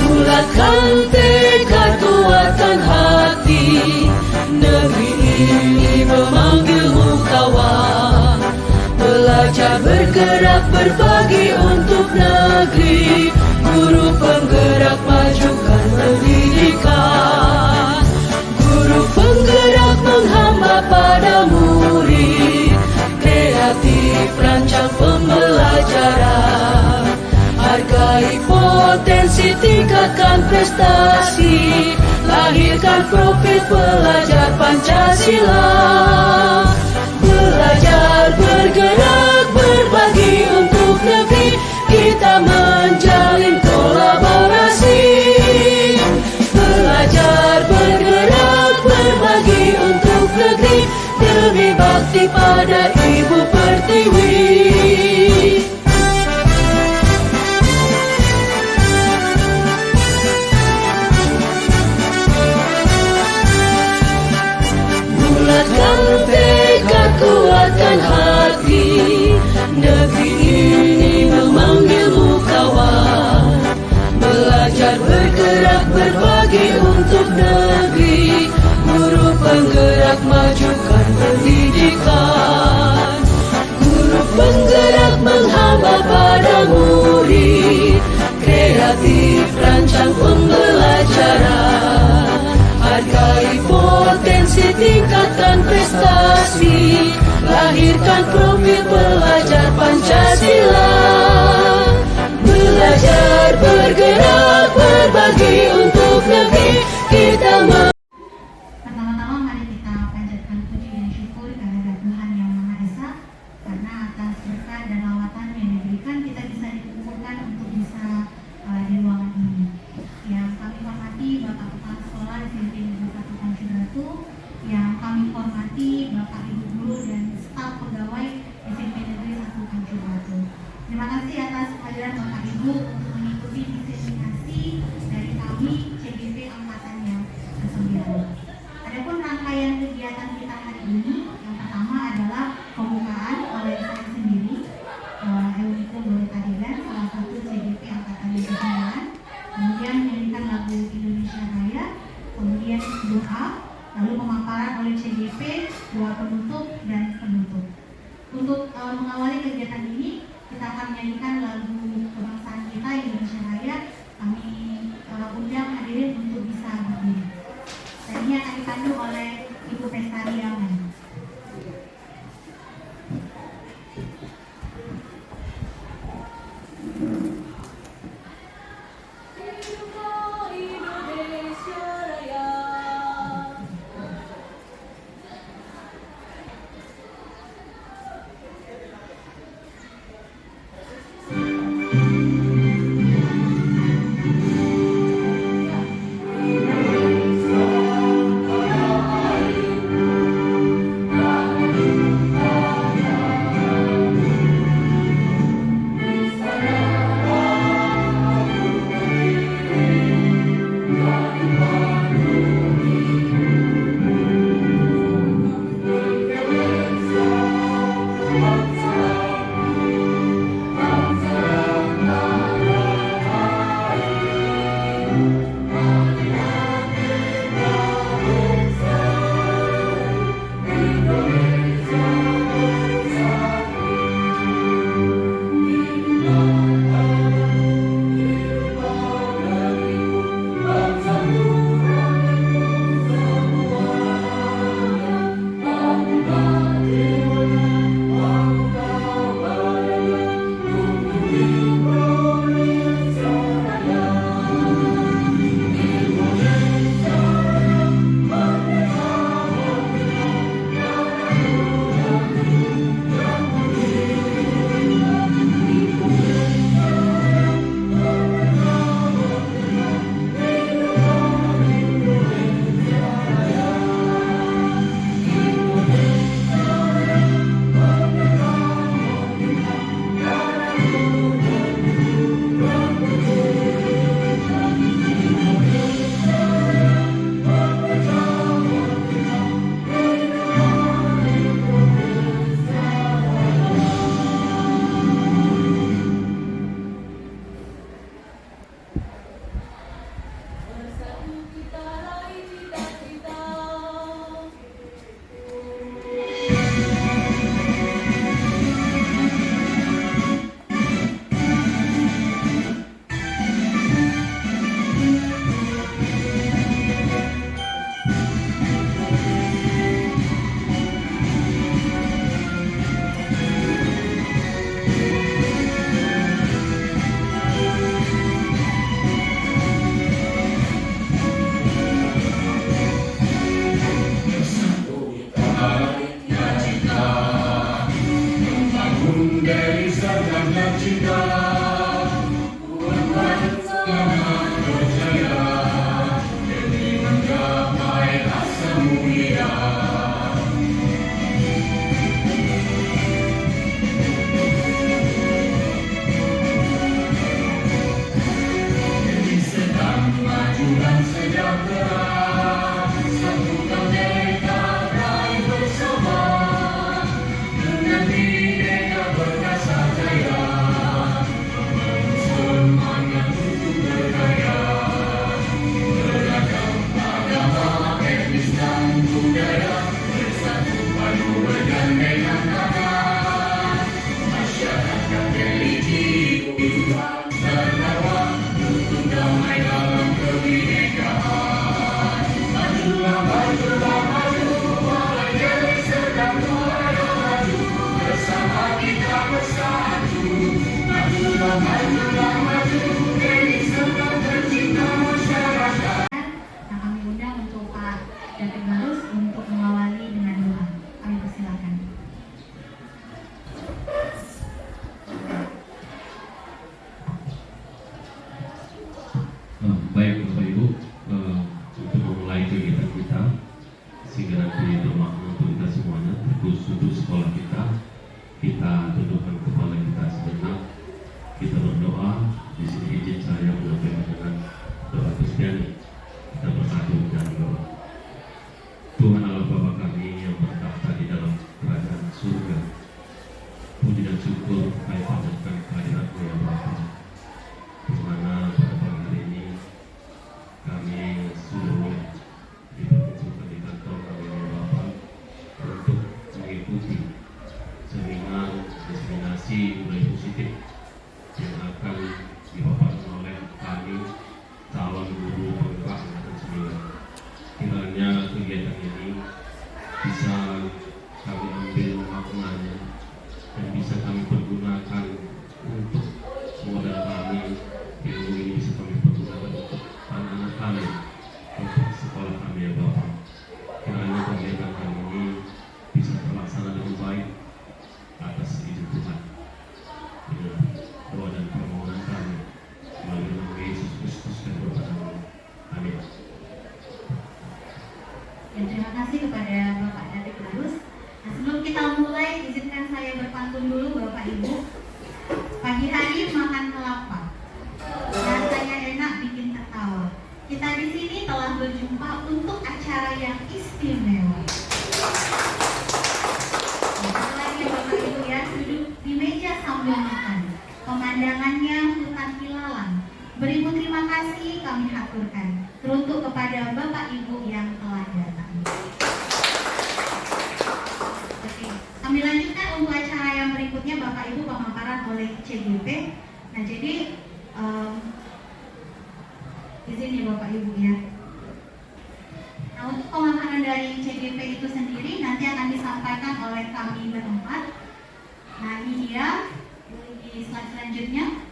Bulatkan tekad, kuatkan hati, negeri ini memanggilmu kawan. Belajar bergerak berbagi untuk negeri, guru penggerak majukan pendidikan. Guru penggerak menghamba pada murid, kreatif rancang pembelajaran. Hargai potensi, tingkatkan prestasi, lahirkan profil pelajar Pancasila. Belajar, bergerak, berbagi untuk negeri, kita menjalin kolaborasi. Belajar, bergerak, berbagi untuk negeri, demi bakti pada Ibu Pertiwi. Bulatkan tekad, kuatkan hati, negeri ini memanggilmu kawan. Belajar, bergerak, berbagi untuk negeri, guru penggerak majukan pendidikan. Guru penggerak menghamba pada murid, kreatif rancang pembelajaran. Hargai potensi, tingkatkan prestasi, lahirkan profil pelajar Pancasila. Belajar, bergerak, berbagi untuk negeri, kita Pertama-tama mari kita panjatkan puji dan syukur kehadirat Tuhan Yang Maha Esa, karena atas berkat dan lawatan yang diberikan kita bisa dikumpulkan untuk bisa di ruangan ini. Yang kami hormati Bapak Kepala Sekolah SMP Negeri 1 Tanjung Ratu, yang kami hormati Bapak Ibu Guru dan staf pegawai SMP Negeri 1 Tanjung Ratu. Terima kasih atas kehadiran Bapak Ibu untuk mengikuti diseminasi dari kami CGP Angkatan yang ke-9. Adapun rangkaian kegiatan kita hari ini, yang pertama adalah pembukaan oleh saya sendiri, Euniko Dorita Degan, salah satu CGP Angkatan yang ke-9. Kemudian menyanyikan lagu Indonesia Raya, kemudian doa, lalu pemaparan oleh CGP, doa penutup dan penutup. Untuk mengawali kegiatan ini, kita akan menyanyikan lagu kebangsaan kita Indonesia Raya. Kami undang hadirin untuk bisa berdiri. Dan ini akan dipandu oleh Ibu Pestari Yaman. Nah, kami undang untuk Pak David Barus untuk mengawali dengan doa. Kami persilakan. Baik Bapak Ibu, untuk memulai kegiatan kita sehingga nanti bermakna untuk kita semuanya, khusus untuk sekolah kita tundukkan kepala kita sejenak, kita berdoa. Di sini izin saya menyampaikan dengan doa Kristiani. Kita bersatu dengan doa. Tuhan Allah Bapa kami yang bertahta di dalam kerajaan surga, puji dan syukur kami panjatkan kehadirat-Mu ya Bapa, di mana pada pagi hari ini kami seluruh dipertemukan di kantor kami ya Bapa untuk mengikuti seminar diseminasi budaya positif yang akan dipaparkan oleh kami calon guru penggerak angkatan 9. Kiranya kegiatan ini bisa kami ambil maknanya dan bisa kami pergunakan untuk modal kami. Ilmu ini bisa kami pergunakan untuk anak-anak kami, untuk sekolah kami ya Bapak. Kiranya kegiatan kami ini bisa terlaksana dengan baik atas izin Tuhan. Dengan doa dan permohonan kami melalui nama Yesus Kristus dan berkata amin. Ya, terima kasih kepada Bapak David Barus. Nah, sebelum kita mulai, izinkan saya berpantun dulu Bapak Ibu. Pagi hari makan kelapa, rasanya enak bikin tertawa. Kita di sini telah berjumpa untuk acara yang istimewa. Nah, lagi Bapak Ibu ya, duduk di meja sambil makan. Pemandangannya hutan ilalang. Beribu terima kasih kami haturkan teruntuk kepada Bapak Ibu yang telah datang. Oke, kami lanjutkan untuk acara yang berikutnya Bapak Ibu pemaparan oleh CGP. Nah, jadi izin ya Bapak Ibu ya. Nah, untuk pemaparan dari CGP itu sendiri nanti akan disampaikan oleh kami berempat. Nah, ini dia di slide selanjutnya.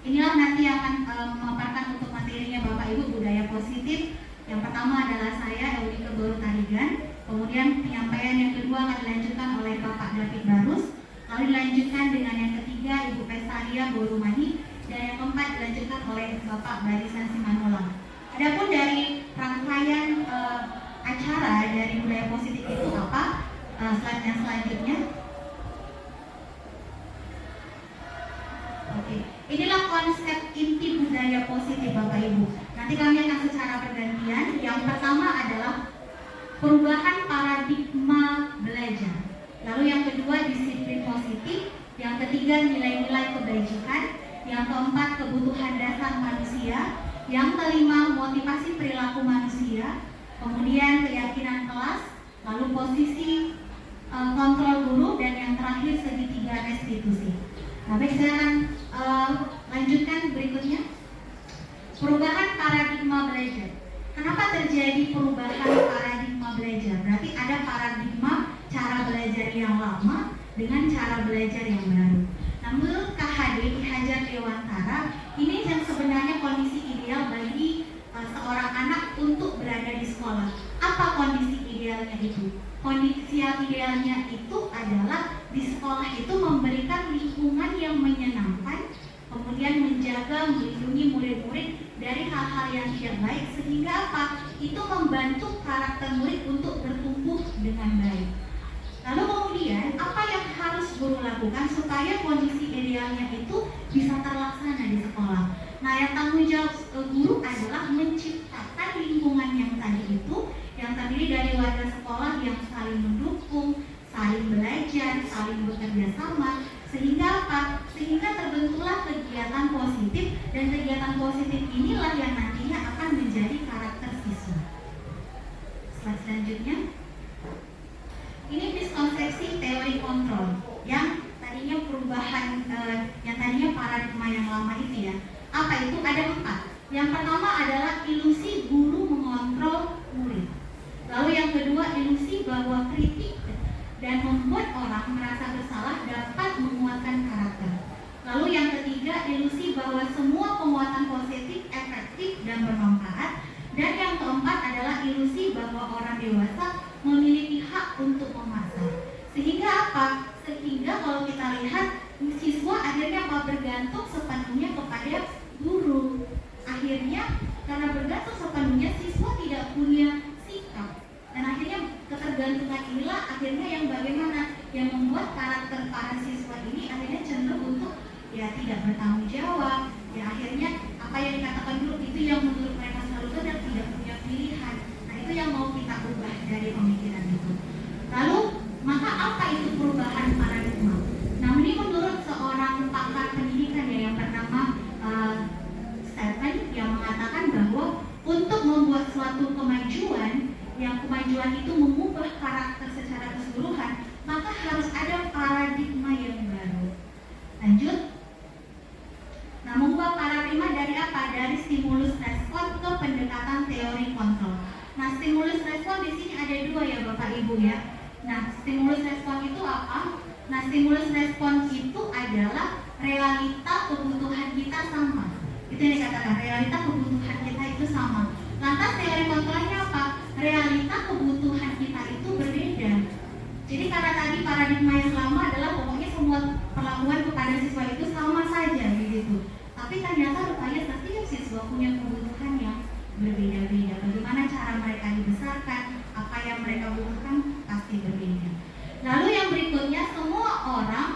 Inilah nanti yang akan memaparkan untuk materinya Bapak Ibu budaya positif. Yang pertama adalah saya Eulike Boru Tarigan. Kemudian penyampaian yang kedua akan dilanjutkan oleh Bapak David Barus. Lalu dilanjutkan dengan yang ketiga Ibu Pestaria Borumani. Dan yang keempat dilanjutkan oleh Bapak Barisan Simanolang. Adapun dari rangkaian acara dari budaya positif itu apa? Slide yang selanjutnya. Oke, inilah konsep inti budaya positif Bapak Ibu. Nanti kami akan secara bergantian. Yang pertama adalah perubahan paradigma belajar. Lalu yang kedua disiplin positif. Yang ketiga nilai-nilai kebajikan. Yang keempat kebutuhan dasar manusia. Yang kelima motivasi perilaku manusia. Kemudian keyakinan kelas. Lalu posisi kontrol guru. Dan yang terakhir segitiga restitusi. Nah, baik, saya akan lanjutkan berikutnya. Perubahan paradigma belajar. Kenapa terjadi perubahan paradigma belajar? Berarti ada paradigma cara belajar yang lama dengan cara belajar yang baru. Nah, menurut KHD Ki Hajar Dewantara, ini yang sebenarnya kondisi ideal bagi seorang anak untuk berada di sekolah. Apa kondisi idealnya itu? Kondisi idealnya itu adalah di sekolah itu memberikan lingkungan yang menyenangkan, kemudian menjaga, melindungi murid-murid dari hal-hal yang tidak baik, sehingga apa? Itu membantu karakter murid untuk bertumbuh dengan baik. Lalu kemudian apa yang harus guru lakukan supaya kondisi idealnya itu bisa terlaksana di sekolah? Nah, yang tanggung jawab guru adalah menciptakan lingkungan yang tadi itu, yang terdiri dari warga sekolah yang saling mendukung, saling belajar, saling bekerja sama, sehingga apa? Sehingga terbentuklah kegiatan positif, dan kegiatan positif inilah yang nantinya akan menjadi karakter siswa. Slide selanjutnya. Ini miskonsepsi teori kontrol yang tadinya perubahan, yang tadinya paradigma yang lama itu ya. Apa itu? Ada 4. Yang pertama adalah ilusi guru mengontrol murid. Lalu yang kedua, ilusi bahwa kritik dan membuat orang merasa bersalah dapat menguatkan karakter. Lalu yang ketiga, ilusi bahwa semua penguatan positif efektif dan bermanfaat. Dan yang keempat adalah ilusi bahwa orang dewasa memiliki hak untuk memaksa. Sehingga apa? Sehingga kalau kita lihat, siswa akhirnya apa? Bergantung sepenuhnya kepada guru. Akhirnya karena bergantung sepenuhnya, siswa tidak punya sikap. Dan akhirnya ketergantungan inilah akhirnya yang bagaimana? Yang membuat karakter para siswa ini akhirnya cenderung untuk ya tidak bertanggung jawab. Ya akhirnya apa yang dikatakan dulu itu yang menurut mereka selalu benar, tidak punya pilihan. Nah, itu yang mau kita ubah dari pemikiran itu. Lalu maka apa itu perubahan paradigma? Nah, ini menurut seorang pakar pendidikan ya yang bernama Stephen, yang mengatakan bahwa untuk membuat suatu kemajuan, yang kemajuan itu mengubah karakter secara keseluruhan, maka harus ada paradigma yang baru. Lanjut. Nah, mengubah paradigma dari apa? Dari stimulus respon ke pendekatan teori kontrol. Nah, stimulus respon di sini ada 2 ya Bapak Ibu ya. Nah, stimulus respon itu apa? Nah, stimulus respon itu adalah realita kebutuhan kita sama. Itu yang dikatakan, realita kebutuhan kita itu sama. Lantas teori kontrolnya apa? Realita kebutuhan kita itu berbeda. Jadi karena tadi paradigma yang lama adalah pokoknya semua perlakuan kepada siswa itu sama saja begitu. Tapi ternyata rupanya setiap siswa punya kebutuhan yang berbeda-beda. Bagaimana cara mereka dibesarkan, apa yang mereka butuhkan pasti berbeda. Lalu yang berikutnya, semua orang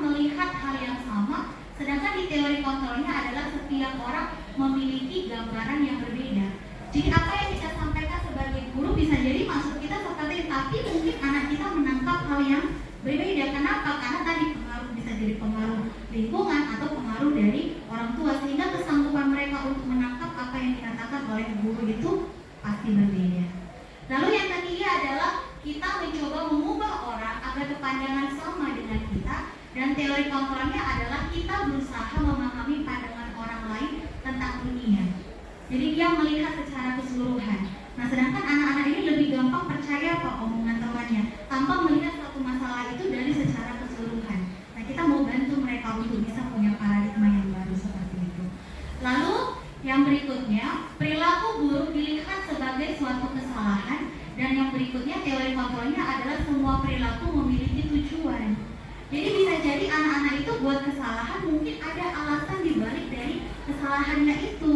melihat hal yang sama, sedangkan di teori kontrolnya adalah setiap orang memiliki gambaran yang berbeda. Jadi apa yang kita sampaikan sebagai guru bisa jadi maksud kita seperti, tapi mungkin anak kita menangkap hal yang berbeda. Kenapa? Karena tadi pengaruh, bisa jadi pengaruh lingkungan atau pengaruh dari orang tua, sehingga kesanggupan mereka untuk menangkap apa yang dikatakan oleh guru itu pasti berbeda. Lalu yang ketiga adalah kita mencoba mengubah orang agar kepanjangan sama dengan kita, dan teori kontrolnya adalah kita berusaha memahami pandangan orang lain tentang dunia. Jadi dia melihat secara keseluruhan. Nah, sedangkan anak-anak ini lebih gampang percaya omongan temannya tanpa melihat satu masalah itu dari secara keseluruhan. Nah, kita mau bantu mereka untuk bisa punya paradigma yang baru seperti itu. Lalu yang berikutnya, perilaku buruk dilihat sebagai suatu kesalahan, dan yang berikutnya teori kontrolnya adalah semua perilaku memiliki tujuan. Jadi bisa jadi anak-anak itu buat kesalahan, mungkin ada alasan dibalik dari kesalahannya itu.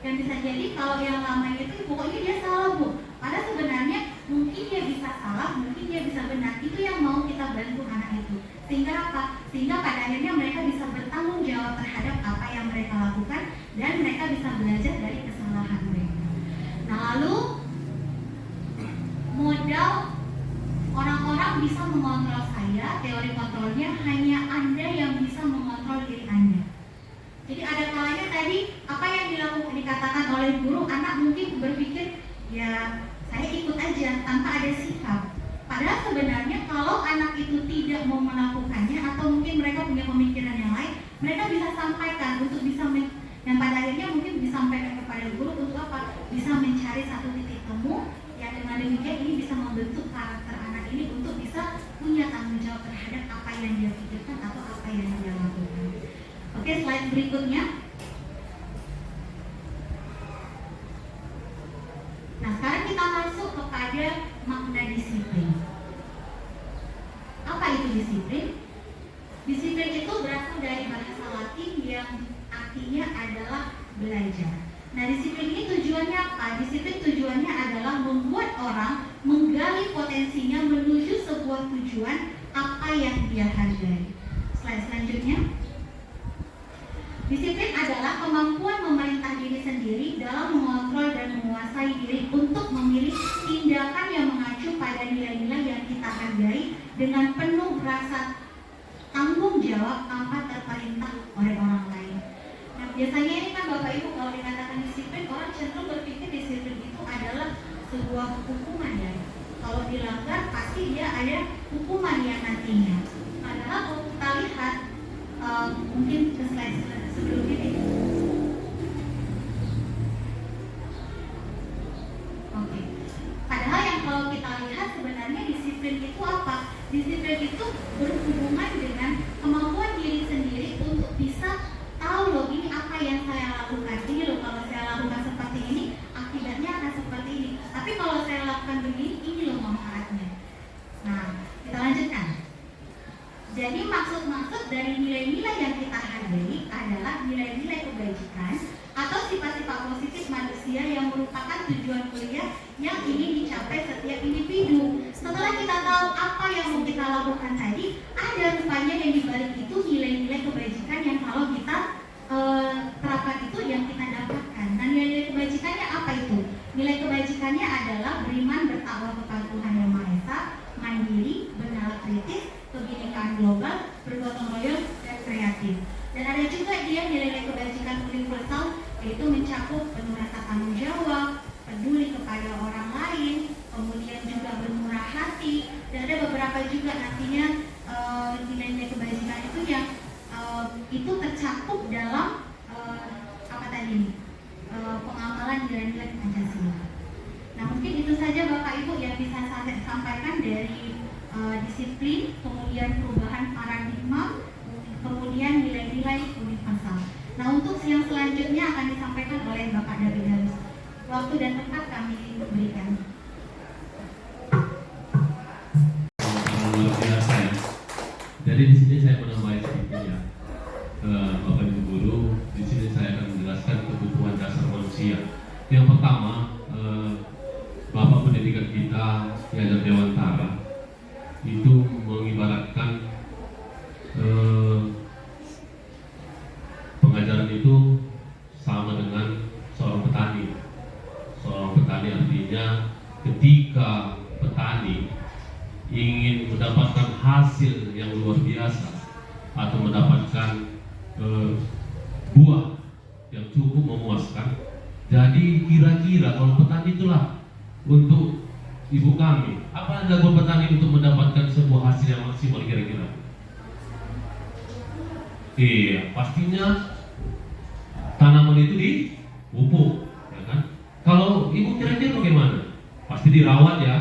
Yang bisa jadi kalau yang lama itu pokoknya dia salah Bu. Padahal sebenarnya mungkin dia bisa salah, mungkin dia bisa benar. Itu yang mau kita bantu anak itu. Sehingga apa? Sehingga pada akhirnya mereka bisa bertanggung jawab terhadap apa yang mereka lakukan, dan mereka bisa belajar dari kesalahan mereka. Nah, lalu modal orang-orang bisa mengontrol saya, teori kontrolnya hanya Anda yang bisa mengontrol diri Anda. Jadi ada kalanya tadi apa yang dikatakan oleh guru, anak mungkin berpikir ya saya ikut aja tanpa ada sikap. Padahal sebenarnya kalau anak itu tidak mau melakukannya, atau mungkin mereka punya pemikiran yang lain, mereka bisa sampaikan untuk bisa yang pada akhirnya mungkin disampaikan kepada guru untuk apa? Bisa mencari satu titik temu yang dengan demikian ini bisa membentuk karakter anak ini untuk bisa punya tanggung jawab terhadap apa yang dia pikirkan atau apa yang dia lakukan. Oke, slide berikutnya. Nah, sekarang kita masuk kepada makna disiplin. Apa itu disiplin? Disiplin itu berasal dari bahasa Latin yang artinya adalah belajar. Nah, disiplin ini tujuannya apa? Disiplin tujuannya adalah membuat orang menggali potensinya menuju sebuah tujuan apa yang dia hargai. Slide selanjutnya. Disiplin adalah kemampuan memerintah diri sendiri dalam mengontrol dan menguasai diri untuk memilih tindakan yang mengacu pada nilai-nilai yang kita hargai dengan penuh rasa tanggung jawab tanpa terperintah oleh orang lain. Nah, biasanya ini kan Bapak Ibu kalau dikatakan disiplin, orang cenderung berpikir disiplin itu adalah sebuah hukuman ya. Kalau dilanggar pasti dia ada hukuman yang nantinya. Padahal kalau kita lihat mungkin ke slide sebelum ini. Oke. Padahal yang kalau kita lihat sebenarnya disiplin itu apa? Disiplin itu berhubungan dengan kemampuan diri sendiri untuk bisa tahu loh ini apa yang saya lakukan. Ini loh kalau saya lakukan seperti ini akibatnya akan seperti ini. Tapi kalau saya lakukan begini ini loh manfaatnya. Nah, kita lanjutkan. Jadi maksud-maksud dari nilai-nilai yang kita hargai adalah nilai-nilai kebajikan atau sifat-sifat positif manusia yang merupakan tujuan kuliah yang ingin dicapai setiap individu. Setelah kita tahu apa yang mau kita lakukan tadi, ada rupanya yang dibalik itu nilai-nilai kebajikan yang kalau kita terapkan itu yang kita dapatkan. Nah, nilai-nilai kebajikannya apa itu? Nilai kebajikannya adalah beriman, bertakwa kepada Tuhan Yang Maha Esa, mandiri, bernalar kritis, kebinekaan global, bergotong royong, dan kreatif. Dan ada juga dia nilai-nilai kebajikan universal, yaitu mencakup penuh rasa tanggung jawab, peduli kepada orang lain, kemudian juga bermurah hati, dan ada beberapa juga nantinya nilai-nilai kebajikan itu yang itu tercakup dalam pengamalan nilai-nilai Pancasila. Nah, mungkin itu saja Bapak Ibu yang bisa saya sampaikan dari disiplin, kemudian perubahan paradigma, kemudian nilai-nilai universal. Nah, untuk yang selanjutnya akan disampaikan oleh Bapak David Harus. Waktu dan tempat kami berikan. Luar biasa ya. Jadi di sini saya menambahi sedikit ya, Bapak Ibu Guru. Di sini saya akan menjelaskan kebutuhan dasar manusia. Yang pertama, Bapak pendidikan kita Ki Hajar Dewantara itu mengibaratkan pengajaran itu sama dengan seorang petani. Seorang petani artinya ketika petani ingin mendapatkan hasil yang luar biasa atau mendapatkan buah yang cukup memuaskan. Jadi kira-kira kalau petani itulah untuk ibu kami, apa yang dilakukan petani untuk mendapatkan sebuah hasil yang maksimal kira-kira? Iya, pastinya tanaman itu dipupuk, ya kan? Kalau ibu kira-kira bagaimana? Pasti dirawat ya.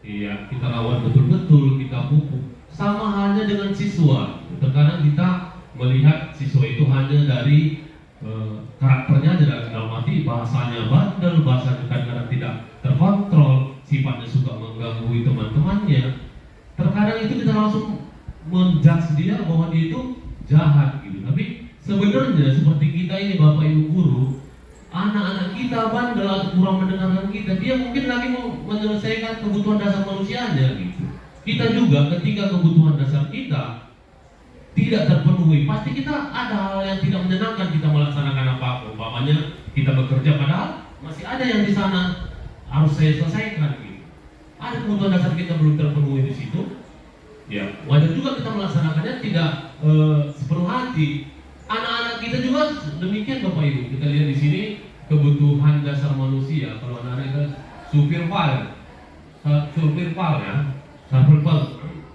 Iya, kita rawat betul-betul, kita pupuk. Sama halnya dengan siswa. Terkadang kita melihat siswa itu hanya dari karakternya, dalam arti bahasanya bandel, bahasanya kadang-kadang tidak terkontrol, sifatnya suka mengganggu teman-temannya. Terkadang itu kita langsung menjudge dia bahwa dia itu jahat gitu. Tapi sebenarnya seperti kita ini Bapak Ibu Guru, anak-anak kita bandel atau kurang mendengarkan kita, dia mungkin lagi mau menyelesaikan kebutuhan dasar manusianya gitu. Kita juga ketika kebutuhan dasar kita tidak terpenuhi, pasti kita ada hal yang tidak menyenangkan kita melaksanakan apa-apa. Umpamanya kita bekerja padahal masih ada yang di sana harus saya selesaikan gitu. Ada kebutuhan dasar kita belum terpenuhi di situ. Ya, wajar juga kita melaksanakannya tidak sepenuh hati. Anak-anak kita juga demikian Bapak Ibu. Kita lihat di sini kebutuhan dasar manusia. Kalau anak-anak itu supir file ya,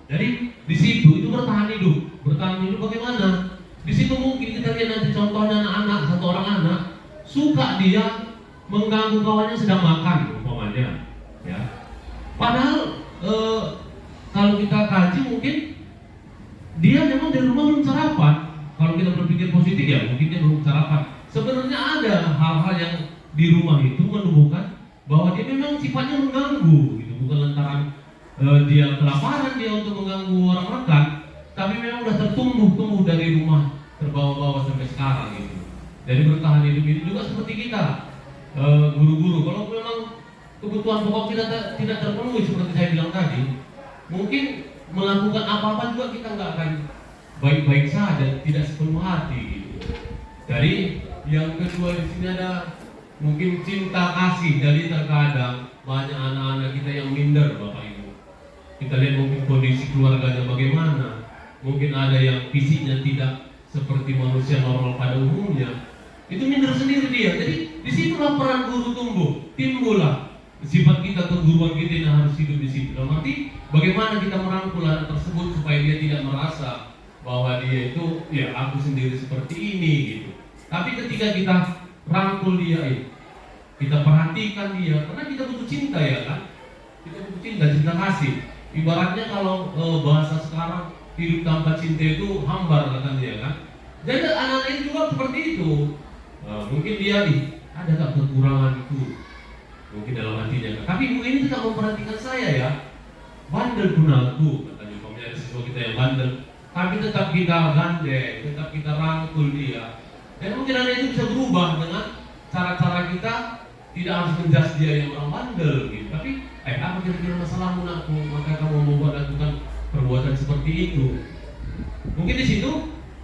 jadi di situ itu bertahan hidup bagaimana? Di situ mungkin kita lihat nanti contohnya anak-anak, satu orang anak suka dia mengganggu kawannya sedang makan umpamanya, ya. Padahal kalau kita kaji mungkin dia memang dari rumah belum sarapan. Kalau kita berpikir positif ya mungkin dia belum sarapan. Sebenarnya ada hal-hal yang di rumah itu menunjukkan bahwa dia memang sifatnya mengganggu gitu, bukan lantaran dia kelaparan dia untuk mengganggu orang makan, tapi memang udah tertumbuh dari rumah terbawa-bawa sampai sekarang gitu. Jadi bertahan hidup ini juga seperti kita, guru-guru. Kalau memang kebutuhan pokok kita tidak terpenuhi seperti saya bilang tadi, mungkin melakukan apa-apa juga kita nggak akan baik-baik saja, tidak sepenuh hati gitu. Jadi yang kedua di sini ada mungkin cinta kasih. Jadi terkadang banyak anak-anak kita yang minder, Bapak Ibu. Kita lihat mungkin kondisi keluarganya bagaimana, mungkin ada yang fisiknya tidak seperti manusia normal pada umumnya. Itu minder sendiri dia. Jadi disitulah peran guru tumbuh, timbullah sifat kita, keguruan kita yang harus hidup di situ. Nanti bagaimana kita merangkul anak tersebut supaya dia tidak merasa bahwa dia itu ya aku sendiri seperti ini gitu. Tapi ketika kita rangkul dia, kita perhatikan dia, karena kita butuh cinta ya kan. Kita butuh cinta kasih. Ibaratnya kalau bahasa sekarang hidup tanpa cinta itu hambar katanya ya kan. Jadi anak-anak ini juga seperti itu. Mungkin dia ada tak kekurangan itu, mungkin dalam hatinya. Tapi ibu ini tidak memperhatikan saya ya. Bandel pun aku, katanya umpamanya ada siswa kita yang bandel. Tapi tetap kita gandeng, tetap kita rangkul dia. Dan mungkin anak itu bisa berubah dengan cara-cara kita, tidak harus menjudge dia yang orang bandel gitu. Tapi apa kira-kira masalahmu nakku, maka kamu membuat lakukan perbuatan seperti itu. Mungkin di situ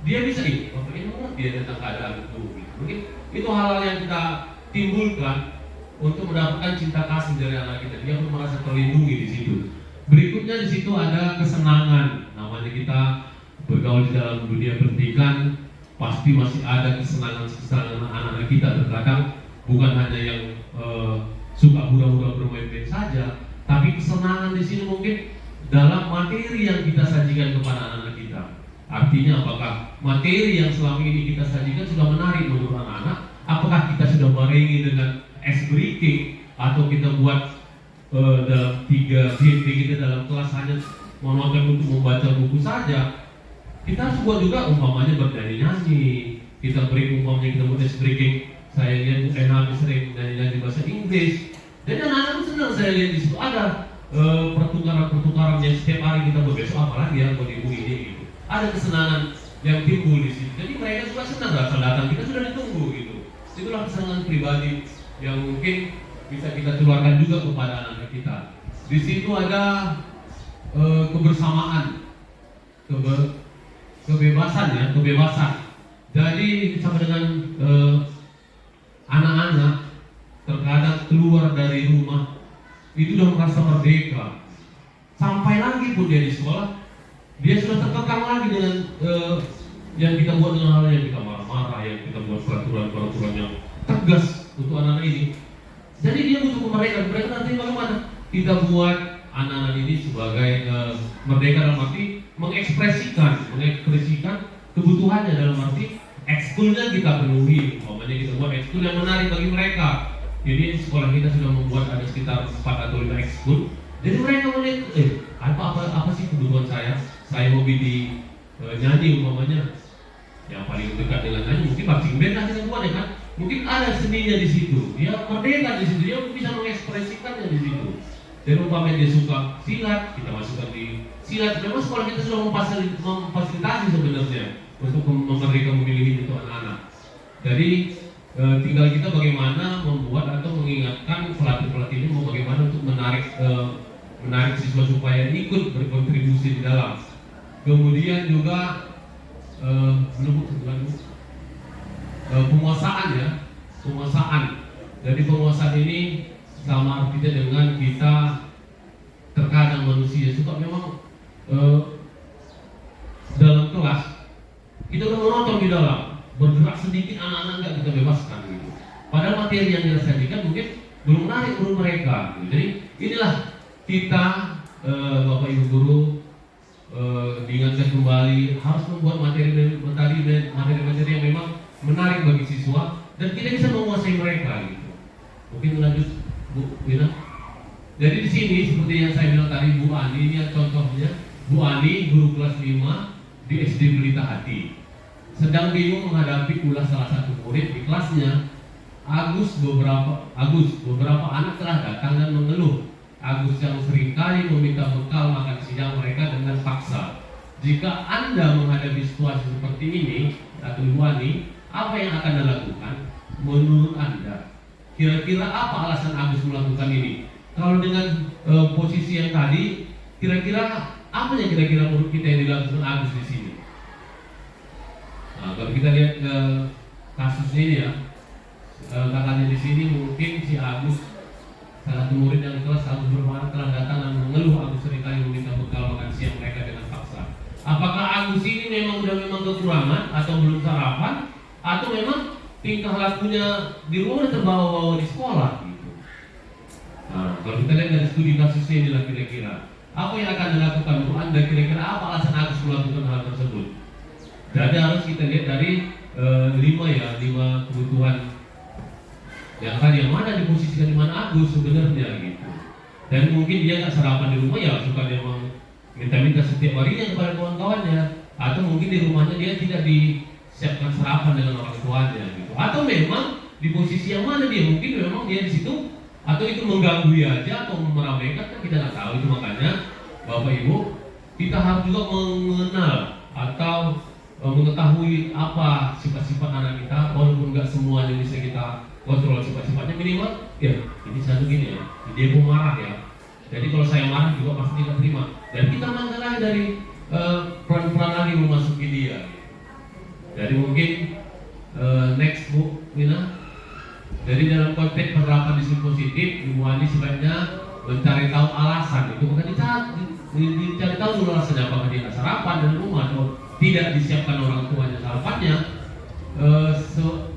dia bisa Bapak ini mengerti dia tentang keadaan itu. Mungkin itu hal-hal yang kita timbulkan untuk mendapatkan cinta kasih dari anak kita. Dia pun merasa terlindungi di situ. Berikutnya di situ ada kesenangan. Namanya kita bergaul di dalam dunia pendidikan, pasti masih ada kesenangan anak-anak kita. Terkadang bukan hanya yang suka hura-hura bermain-main saja, tapi kesenangan di sini mungkin dalam materi yang kita sajikan kepada anak-anak kita. Artinya apakah materi yang selama ini kita sajikan sudah menarik menurut anak-anak? Apakah kita sudah barengi dengan ice breaking, atau kita buat dalam 3 GP kita dalam kelas hanya monoton untuk membaca buku saja? Kita harus buat juga umpamanya bernyanyi-nyanyi. Kita beri umpamanya kita buat ice breaking. Saya lihat Enami sering nyanyi-nyanyi bahasa Inggris. Dan anak-anak senang saya lihat di situ ada pertukaran-pertukaran yang setiap hari kita buat. Besok apalagi ya kalau ibu ini gitu. Ada kesenangan yang timbul di situ. Jadi mereka juga senang datang, kita sudah ditunggu gitu. Itulah kesenangan pribadi yang mungkin bisa kita tularkan juga kepada anak-anak kita. Di situ ada kebersamaan, kebebasan. Jadi sama dengan anak-anak terkadang keluar dari rumah itu sudah merasa merdeka. Sampai lagi pun dia di sekolah, dia sudah terkekang lagi dengan yang kita buat dengan hal yang kita marah-marah, yang kita buat peraturan-peraturan yang tegas untuk anak-anak ini. Jadi dia butuh kemerdekaan. Mereka nanti bagaimana? Kita buat anak-anak ini sebagai merdeka dalam arti mengekspresikan kebutuhannya dalam arti ekskulnya kita penuhi. Umpamanya kita buat ekskul yang menarik bagi mereka. Jadi sekolah kita sudah membuat ada sekitar 4 atau 5 ekskul. Jadi mereka melihat apa sih kebutuhan saya? Saya hobi di nyanyi umpamanya. Yang paling dekat dengan nyanyi mungkin marching band lah kita buat ya kan. Mungkin ada seninya di situ. Dia merdeka di situ. Dia bisa mengekspresikannya di situ. Dan umpamanya dia suka silat, kita masukkan di silat. Memang sekolah kita sudah memfasilitasi sebenarnya untuk mereka memilih itu anak-anak. Jadi tinggal kita bagaimana membuat atau mengingatkan pelatih-pelatih ini mau bagaimana untuk menarik siswa supaya ikut berkontribusi di dalam. Kemudian juga penguasaan. Jadi penguasaan ini sama artinya dengan kita terkadang manusia suka memang dalam kelas kita udah menonton di dalam, bergerak sedikit anak-anak nggak kita bebaskan gitu. Padahal materi yang kita sajikan mungkin belum menarik menurut mereka gitu. Jadi inilah kita Bapak Ibu Guru diingatkan kembali harus membuat materi yang memang menarik bagi siswa dan kita bisa menguasai mereka gitu. Mungkin lanjut Bu Wina. Jadi di sini seperti yang saya bilang tadi, Bu Ani ini contohnya. Bu Ani guru kelas 5 di SD Pelita Hati sedang bingung menghadapi ulah salah satu murid di kelasnya. Beberapa anak telah datang dan mengeluh. Agus yang seringkali meminta bekal makan siang mereka dengan paksa. Jika Anda menghadapi situasi seperti ini, atau Bu Ani, apa yang akan Anda lakukan? Menurut Anda, kira-kira apa alasan Agus melakukan ini? Kalau dengan posisi yang tadi, kira-kira apa yang kira-kira menurut kita yang dilakukan Agus di sini? Nah, kalau kita lihat ke kasus ini ya, katanya di sini mungkin si Agus, salah satu murid yang kelas Agus bermanfaat telah datang dan mengeluh Agus seringkali meminta bekal makan siang mereka dengan paksa. Apakah Agus ini memang kekurangan atau belum sarapan, atau memang tingkah lakunya di rumah terbawa-bawa di sekolah gitu. Nah, kalau kita lihat dari studi kasusnya inilah kira-kira apa yang akan dilakukan untuk Anda, kira-kira apa alasan Agus melakukan hal tersebut. Jadi harus kita lihat dari 5 kebutuhan yang tadi, yang mana diposisikan di mana Agus sebenarnya gitu. Dan mungkin dia nggak sarapan di rumah, ya suka dia minta-minta setiap harinya kepada kawan-kawannya, atau mungkin di rumahnya dia tidak disiapkan sarapan dengan orang tuanya gitu. Atau memang di posisi yang mana dia, mungkin memang dia di situ, atau itu mengganggu aja atau meramaikan, kan kita nggak tahu. Itu makanya Bapak Ibu, kita harus juga mengenal atau mengetahui apa sifat-sifat anak kita, walaupun nggak semuanya bisa kita kontrol sifat-sifatnya, minimal ya ini satu gini ya, dia mau marah ya. Jadi kalau saya marah juga pasti tidak terima. Dan kita mengenal dari pelan-pelan lagi memasuki dia. Jadi mungkin next Bu Mina. Jadi dalam konteks penerapan disiplin positif, Ibu Ani sebaiknya mencari tahu alasan. Itu bukan dicari tahu dulu alasannya, apakah dia nggak sarapan dari rumah atau tidak disiapkan orang tuanya sarapannya.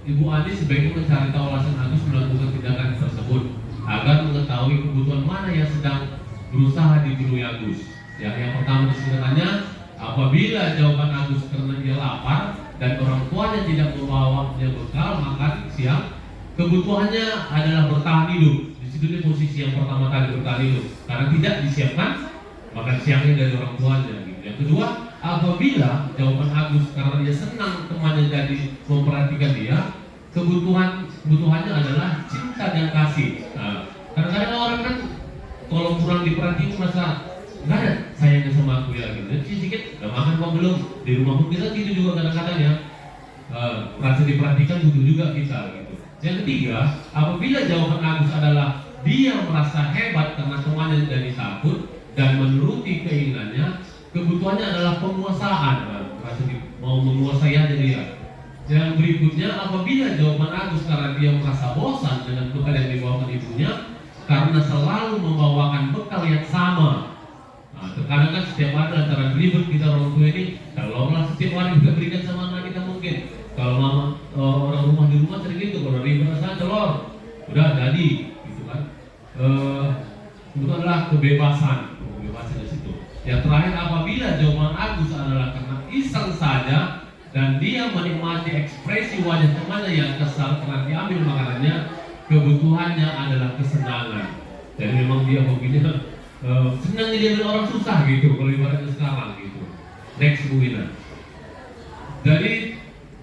Ibu Ani sebaiknya mencari tahu alasan Agus melakukan tindakan tersebut agar mengetahui kebutuhan mana yang sedang berusaha dipenuhi Agus. Ya, yang pertama disebutkannya, apabila jawaban Agus karena dia lapar dan orang tuanya tidak membawanya bekal makan siang, kebutuhannya adalah bertahan hidup. Di situ dia posisi yang pertama tadi, bertahan hidup, karena tidak disiapkan makan siangnya dari orang tuanya. Gitu. Yang kedua, apabila jawaban Agus karena dia senang temannya jadi memperhatikan dia, kebutuhannya adalah cinta dan kasih. Nah, kadang-kadang orang kan kalau kurang diperhatiin merasa nggak ada sayangnya sama aku ya gitu. Jadi sedikit, udah makan kok belum? Di rumah pun kita gitu juga kadang-kadang ya. Merasa diperhatikan butuh juga kita gitu. Yang ketiga, apabila jawaban Agus adalah dia merasa hebat karena temannya jadi takut dan menuruti keinginannya, kebutuhannya adalah penguasaan. Merasa mau menguasai aja dia. Yang berikutnya, apabila jawaban Agus karena dia merasa bosan dengan bekal yang dibawakan ibunya karena selalu membawakan bekal yang sama. Nah, terkadang kan setiap hari antara ribet kita orang tua ini, kalau setiap hari kita berikan sama anak kita mungkin. Kalau mama orang rumah di rumah sering gitu, kalau ribet rasanya telur, udah jadi, gitu kan. Itu adalah kebebasan di situ. Yang terakhir, apabila jawaban Agus adalah karena iseng saja dan dia menikmati ekspresi wajah temannya yang kesal karena diambil makanannya, kebutuhannya adalah kesenangan. Dan memang dia hobinya senang dia dengan orang susah gitu, kalau ibaratnya sekarang gitu. Next Bu Wina. Jadi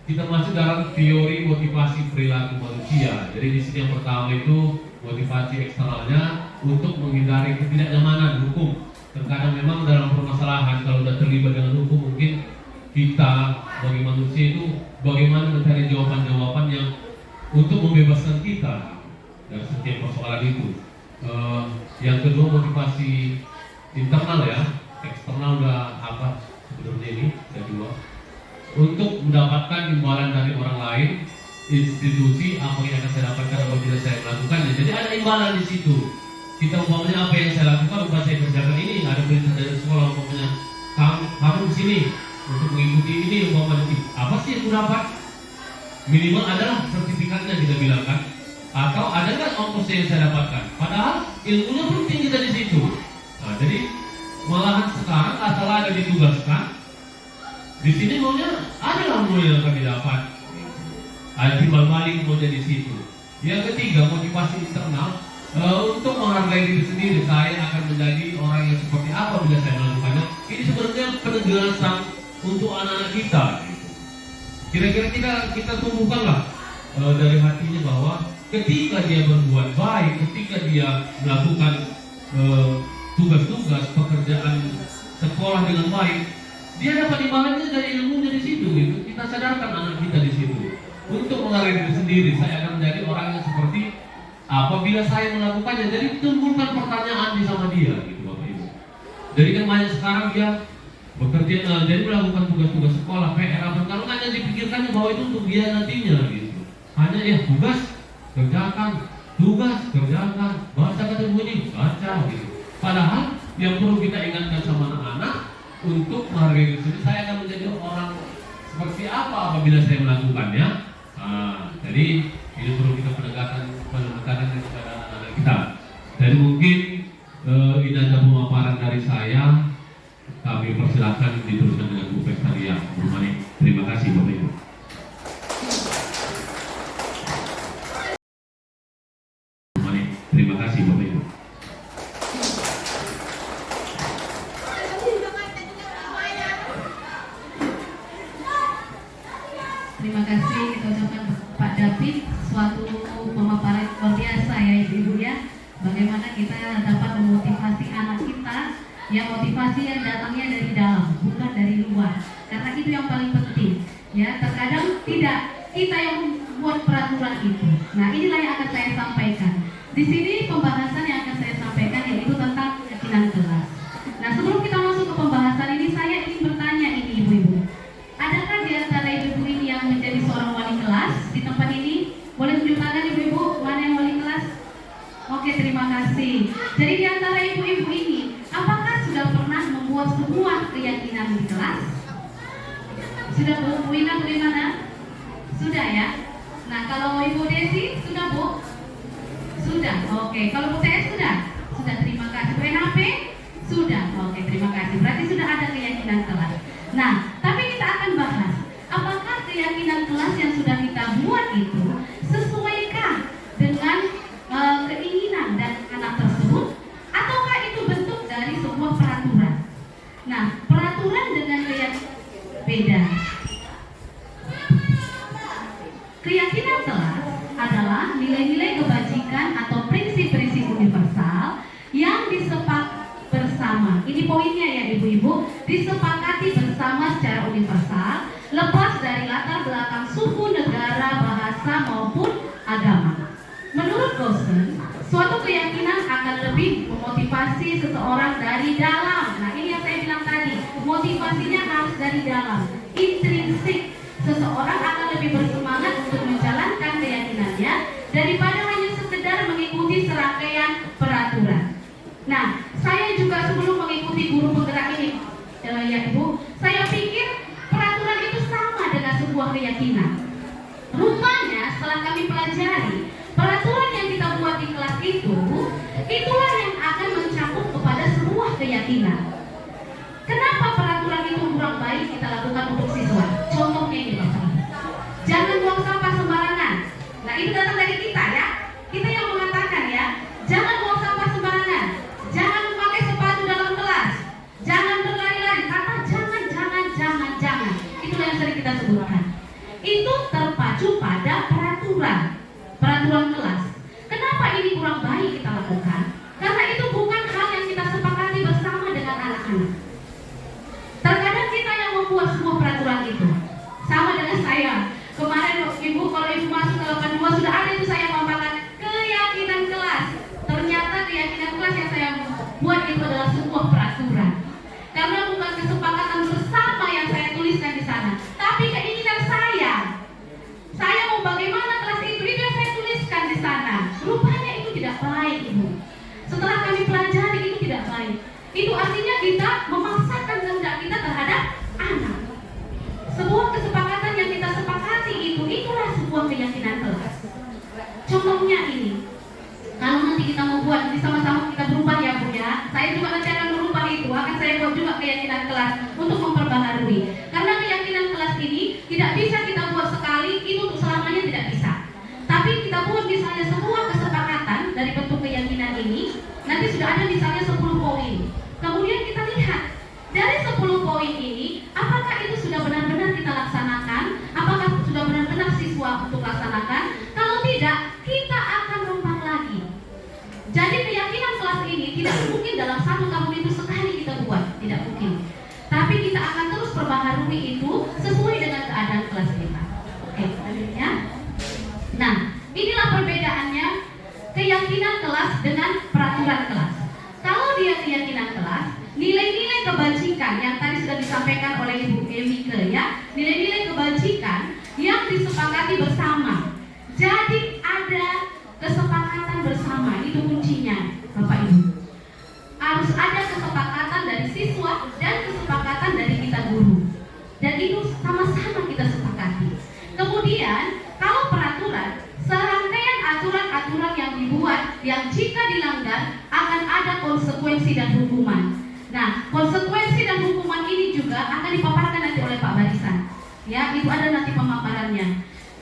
kita masuk dalam teori motivasi perilaku manusia. Jadi di sini yang pertama itu motivasi eksternalnya untuk menghindari ketidaknyamanan hukum. Terkadang memang dalam permasalahan kalau sudah terlibat dengan hukum, mungkin kita sebagai manusia itu bagaimana mencari jawaban-jawaban yang untuk membebaskan kita dari setiap persoalan itu. Yang kedua motivasi internal ya, eksternal udah apa sebenarnya ini yang kedua, untuk mendapatkan imbalan dari orang lain, institusi, apa yang akan saya dapatkan apabila saya melakukannya. Jadi ada imbalan di situ. Kita umpamanya apa yang saya lakukan, umpamanya saya kerjakan ini, ada perintah dari sekolah umpamanya kamu di sini untuk mengikuti ini, umpamanya apa sih yang aku dapat? Minimal adalah sertifikatnya kita bilang kan, atau ada nggak ongkos yang saya dapatkan? Padahal ilmunya penting kita di situ. Nah, jadi malahan sekarang asal ada ditugaskan, di sini maunya ada ilmu yang akan didapat. Timbal balik mau jadi situ. Yang ketiga motivasi internal, untuk menghargai diri sendiri. Saya akan menjadi orang yang seperti apa bila saya melakukannya. Ini sebenarnya penegasan untuk anak-anak kita. Kira-kira kita tumbuhkanlah dari hatinya bahwa ketika dia berbuat baik, ketika dia melakukan tugas-tugas pekerjaan sekolah dengan baik, dia dapat imbalannya dari ilmunya di situ. Gitu. Kita sadarkan anak kita di situ. untuk menghargai diri sendiri. Saya akan menjadi orang yang seperti apabila saya melakukannya. Jadi timbulkan pertanyaan di sama dia, gitu Bapak Ibu. Jadi kan banyak sekarang dia bekerja, jadi melakukan tugas-tugas sekolah, PR apa. Kalau hanya dipikirkannya bahwa itu untuk dia nantinya, gitu. Hanya ya tugas kerjakan, tugas kerjakan, baca kata bunyi, baca, gitu. Padahal yang perlu kita ingatkan sama anak-anak untuk menghargai diri sendiri. Saya akan menjadi orang seperti apa apabila saya melakukannya. Jadi ini perlu kita penekanan kepada anak-anak kita. Dan mungkin ini ada pemaparan dari saya. Kami persilahkan diteruskan dengan Bu Pestaria. Bu Mani, terima kasih Bapak Ibu. Bu Mani, terima kasih Bapak Ibu. Terima kasih kita ucapkan Pak David, suatu pemaparan luar biasa ya Ibu ya. Bagaimana kita dapat memotivasi anak kita, ya motivasi yang datangnya dari dalam, bukan dari luar. Karena itu yang paling penting. Ya, terkadang tidak kita yang membuat peraturan itu. Nah, inilah yang akan saya sampaikan. Di sini pembahasan yang akan saya sampaikan yaitu tentang keyakinan kelas. Nah, sebelum kita masuk ke pembahasan ini, saya ingin bertanya ini Ibu-ibu. Adakah di antara ibu-ibu ini yang menjadi seorang wali kelas di tempat ini? Boleh tunjuk tangan ibu-ibu, mana yang wali kelas? Oke, terima kasih. Jadi di antara ibu-ibu ini, apakah sudah pernah membuat sebuah keyakinan di kelas? Sudah Bu? Bu Ina bagaimana? Sudah ya? Nah, kalau Ibu Desi, sudah Bu? Sudah, oke. Kalau Bu TS sudah? Sudah, terima kasih. Bu NAP? Sudah, oke, terima kasih. Berarti sudah ada keyakinan kelas. Nah, tapi kita akan bahas apakah keyakinan kelas yang sudah kita buat itu sesuaikah dengan keinginan dan anak tersebut, ataukah itu bentuk dari sebuah peraturan. Nah, peraturan dengan keyakinan beda. Keyakinan kelas adalah nilai-nilai kebajikan atau prinsip-prinsip universal yang disepakati bersama. Ini poinnya ya ibu-ibu, disepakati bersama secara universal, lepas dari latar belakang suku, negara, bahasa maupun agama. Menurut Gosen, suatu keyakinan akan lebih memotivasi seseorang dari dalam. Nah, ini yang saya bilang tadi, motivasinya harus dari dalam, intrinsik. Seseorang akan lebih bersemangat untuk menjalankan keyakinannya daripada hanya sekedar mengikuti serangkaian peraturan. Nah, saya juga sebelum mengikuti guru penggerak ini, ya Ibu, saya pikir peraturan itu sama dengan sebuah keyakinan. Rupanya setelah kami pelajari, peraturan yang kita buat di kelas itu, itulah yang akan mencakup kepada sebuah keyakinan. Kenapa peraturan itu kurang baik kita lakukan untuk siswa? Contohnya ini Bapak. Jangan buang sampah sembarangan. Nah, itu datang dari kita ya. Kita yang mengatakan ya, jangan buang sampah sembarangan. Jangan memakai sepatu dalam kelas. Jangan berlari-lari. Kata jangan. Itulah yang sering kita sebutkan. Itu terpacu pada peraturan kelas. Kenapa ini kurang baik kita lakukan? Karena itu bukan hal yang kita sepakati bersama dengan anak-anak. Terkadang kita yang membuat sebuah peraturan itu. Sama dengan saya. Kemarin Ibu, kalau Ibu masuk ke 82 sudah ada itu saya memaparkan keyakinan kelas. Ternyata keyakinan kelas yang saya buat itu adalah sebuah peraturan. Karena bukan kesepakatan bersama yang saya tuliskan di sana, tapi keinginan saya. Saya mau bagaimana kelas itu yang saya tuliskan di sana. Rupanya itu tidak baik Ibu. Setelah kami pelajari itu tidak baik. Itu artinya kita memaksakan kehendak kita terhadap anak. Sebuah kesepakatan yang kita sepakati itulah sebuah keyakinan kelas. Contohnya ini, kalau nanti kita mau buat, nanti sama-sama kita berubah ya Bu ya. Saya juga nanti akan merubah itu, akan saya buat juga keyakinan kelas untuk memperbaharui. Karena keyakinan kelas ini tidak bisa kita buat sekali, itu untuk selamanya tidak bisa. Tapi kita buat misalnya sebuah kesepakatan dari bentuk keyakinan ini, nanti sudah ada misalnya 10 poin. Kemudian kita lihat, dari 10 poin ini, apakah itu sudah benar-benar kita laksanakan? Apakah sudah benar-benar siswa untuk laksanakan? Kalau tidak, kita akan rombak lagi. Jadi keyakinan kelas ini tidak mungkin dalam 1 tahun itu sekali kita buat, tidak mungkin. Tapi kita akan terus perbaharui itu sesuai dengan keadaan kelas kita. Oke, selanjutnya. keyakinan kelas dengan peraturan kelas. Kalau dia keyakinan kelas, nilai-nilai kebajikan yang tadi sudah disampaikan oleh Ibu Emike ya, nilai-nilai kebajikan yang disepakati bersama. Jadi ada kesepakatan bersama, itu kuncinya Bapak Ibu. Harus ada kesepakatan dari siswa dan kesepakatan dari kita guru. Dan itu sama-sama kita sepakati. Kemudian kalau peraturan, serangkaian aturan-aturan yang dibuat yang jika dilanggar akan ada konsekuensi dan hukuman. Nah, konsekuensi dan hukuman ini juga akan dipaparkan nanti oleh Pak Barisan. Ya, itu ada nanti pemaparannya.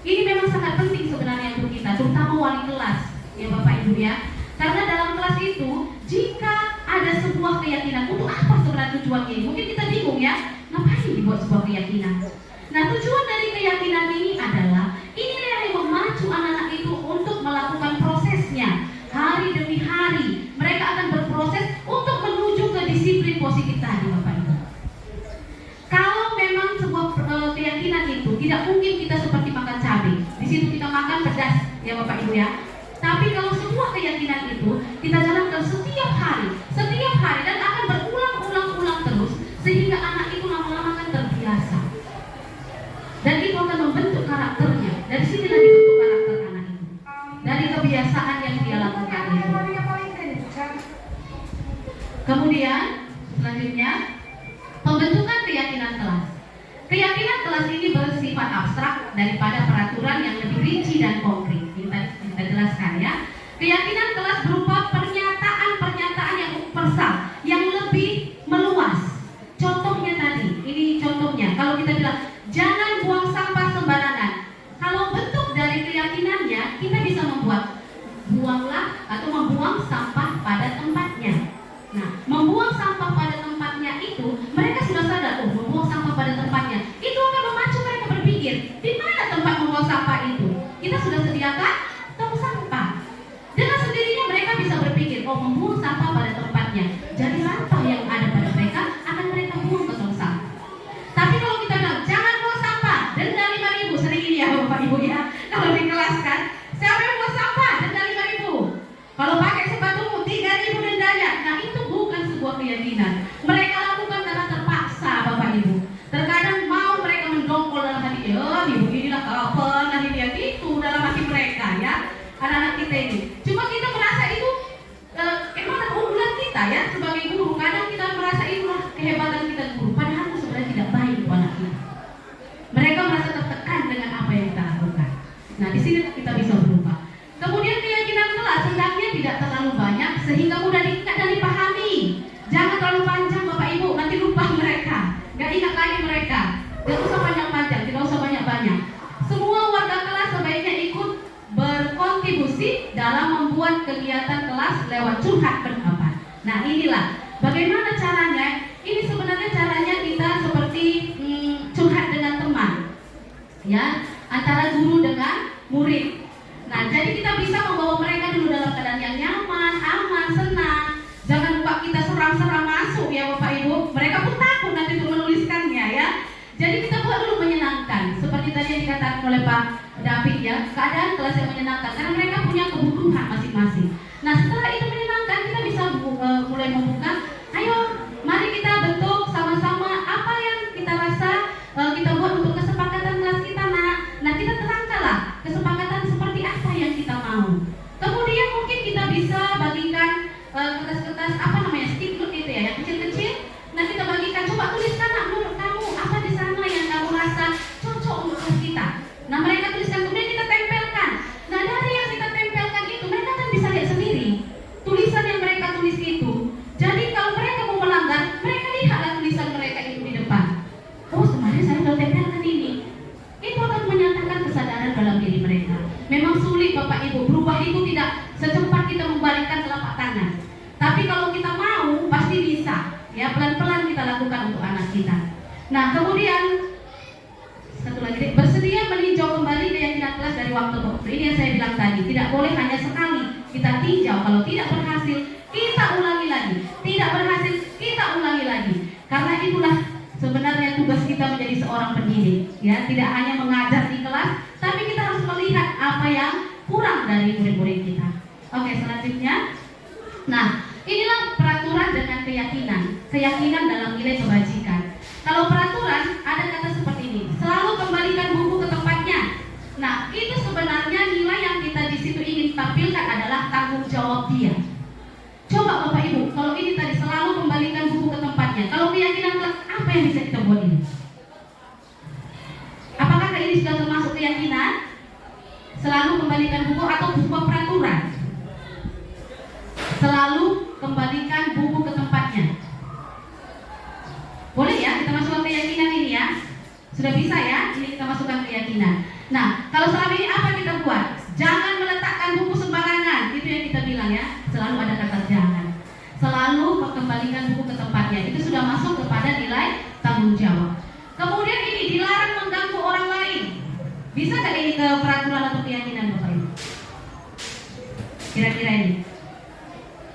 Ini memang sangat penting sebenarnya untuk kita, terutama wali kelas, ya Bapak Ibu ya. Karena dalam kelas itu, jika ada sebuah keyakinan, untuk apa sebenarnya tujuannya? Mungkin kita bingung ya, ngapain dibuat sebuah keyakinan? Nah, tujuan dari keyakinan ini adalah inilah yang memacu anak-anak itu untuk melakukan prosesnya hari demi hari. Mereka akan berproses untuk menuju ke disiplin positif tadi, Bapak Ibu. Kalau memang sebuah keyakinan itu tidak mungkin kita seperti makan cabai, di situ kita makan pedas, ya Bapak Ibu ya. Tapi kalau sebuah keyakinan itu kita jalankan setiap hari dan akan berulang-ulang terus sehingga anak itu lama-lama akan terbiasa. Dan itu akan membentuk karakternya. Dari sinilah dibentuk karakter anak itu. Dari kebiasaan yang dia lakukan itu. Kemudian selanjutnya pembentukan keyakinan kelas. Keyakinan kelas ini bersifat abstrak daripada peraturan yang lebih rinci dan konkret. Kita jelaskan ya. Keyakinan kelas berupa pernyataan-pernyataan yang universal, yang lebih meluas. Contohnya tadi, ini contohnya. Kalau kita bilang jangan buang sampah sembarangan. Kalau bentuk dari keyakinannya, kita bisa membuat buanglah atau membuang sampah pada tempatnya. Nah, membuang sampah pada tempatnya itu, mereka sudah sadar, oh membuang sampah pada tempatnya. Itu akan memacu mereka berpikir, di mana tempat membuang sampah itu? Kita sudah sediakan tong sampah. Dengan sendirinya mereka bisa berpikir, oh membuang sampah pada tempatnya. Jadi sampah yang ada pada mereka akan mereka buang ke tong sampah. Tapi kalau kita bilang jangan buang sampah, denda 5.000, sering ini ya Bapak Ibu ya. Kalau di kelas kan, siapa yang buang sampah, denda 5.000. Kalau pakai sepatumu 3.000 dendanya. Nah itu bukan sebuah keyakinan. Mereka lakukan karena terpaksa Bapak Ibu. Terkadang mau mereka mendongkol dalam hati, oh ibu inilah kapan nanti dia gitu dalam hati mereka ya. Anak-anak kita ini. Cuma kita merasa itu emang keunggulan kita ya sebagai guru. Kadang kita merasa itulah kehebatan kita guru. Padahal itu sebenarnya tidak baik untuk anak kita. Mereka merasa tertekan dengan apa yang kita lakukan. Nah di sini kita bisa berubah. Kemudian keyakinan kelas hendaknya tidak terlalu banyak sehingga mudah diingat dan dipahami. Jangan terlalu panjang Bapak Ibu, nanti lupa mereka. Gak ingat lagi mereka. Gak usah panjang-panjang, tidak usah banyak-banyak. Semua warga kelas sebaiknya ikut berkontribusi dalam membuat kegiatan kelas lewat curhat pendapat. Nah inilah bagaimana caranya. Ini sebenarnya caranya kita seperti curhat dengan teman, ya, antara guru dengan murid. Nah jadi kita bisa membawa mereka dulu dalam keadaan yang nyaman, aman, senang. Jangan lupa kita seram-seram masuk ya Bapak Ibu. Mereka pun takut nanti untuk menuliskannya ya. Jadi kita buat dulu menyenangkan. Seperti tadi yang dikatakan oleh Pak David ya, keadaan kelas yang menyenangkan karena mereka punya kebutuhan masing-masing. Nah setelah itu menyenangkan, kita bisa mulai membuka. Ayo mari kita bentuk sama-sama apa yang kita rasa kita buat untuk kesepakatan kelas kita nak. Nah kita terangkanlah kesepakatan seperti apa yang kita mau. Kemudian mungkin kita bisa bagikan kertas-kertas apa namanya, stick note itu ya, yang kecil-kecil. Nah kita bagikan, coba tuliskan nak menurut kamu apa di sana yang kamu rasa cocok untuk kelas kita. Nah mereka tuliskan, kemudian kita tempelkan. Nah dari yang kita tempelkan itu mereka kan bisa lihat sendiri tulisan yang mereka tulis itu. Jadi kalau mereka mau melanggar, mereka lihatlah tulisan mereka itu di depan. Oh sebenarnya saya sudah tempelkan ini. Itu akan menyatakan kesadaran dalam diri mereka. Memang sulit Bapak Ibu, berubah itu tidak secepat kita membalikkan telapak tangan. Tapi kalau kita mau, pasti bisa. Ya pelan-pelan kita lakukan untuk anak kita. Nah kemudian satu lagi, bersedia meninjau kembali keyakinan kelas dari waktu ke waktu. Ini yang saya bilang tadi, tidak boleh hanya sekali kita tinjau. Kalau tidak berhasil, kita ulangi lagi. Tidak berhasil, kita ulangi lagi. Karena itulah sebenarnya tugas kita menjadi seorang pendidik. Ya, tidak hanya mengajar di kelas, tapi kita harus melihat apa yang kurang dari murid-murid kita. Oke, selanjutnya. Nah, inilah peraturan dengan keyakinan. Keyakinan dalam nilai kebajikan. Kalau peraturan ada kata seperti ini, selalu kembalikan buku ke tempatnya. Nah, itu sebenarnya nilai yang kita di situ ingin tampilkan adalah tanggung jawab dia. Coba Bapak Ibu, kalau ini tadi selalu kembalikan buku ke tempatnya. Kalau keyakinan kelas, apa yang bisa kita buat ini? Apakah ini sudah termasuk keyakinan? Selalu kembalikan buku atau buku peraturan? Selalu kembalikan buku ke tempatnya. Boleh ya, kita masukkan keyakinan ini ya. Sudah bisa ya, ini kita masukkan keyakinan. Nah, kalau selama ini apa kita buat? Jangan meletakkan buku sembarangan. Itu yang kita bilang ya. Selalu ada kata jangan. Selalu mengembalikan buku ke tempatnya. Itu sudah masuk kepada nilai tanggung jawab. Kemudian ini dilarang mengganggu orang lain. Bisa nggak ini ke peraturan atau keyakinan Bapak Ibu? Kira-kira ini.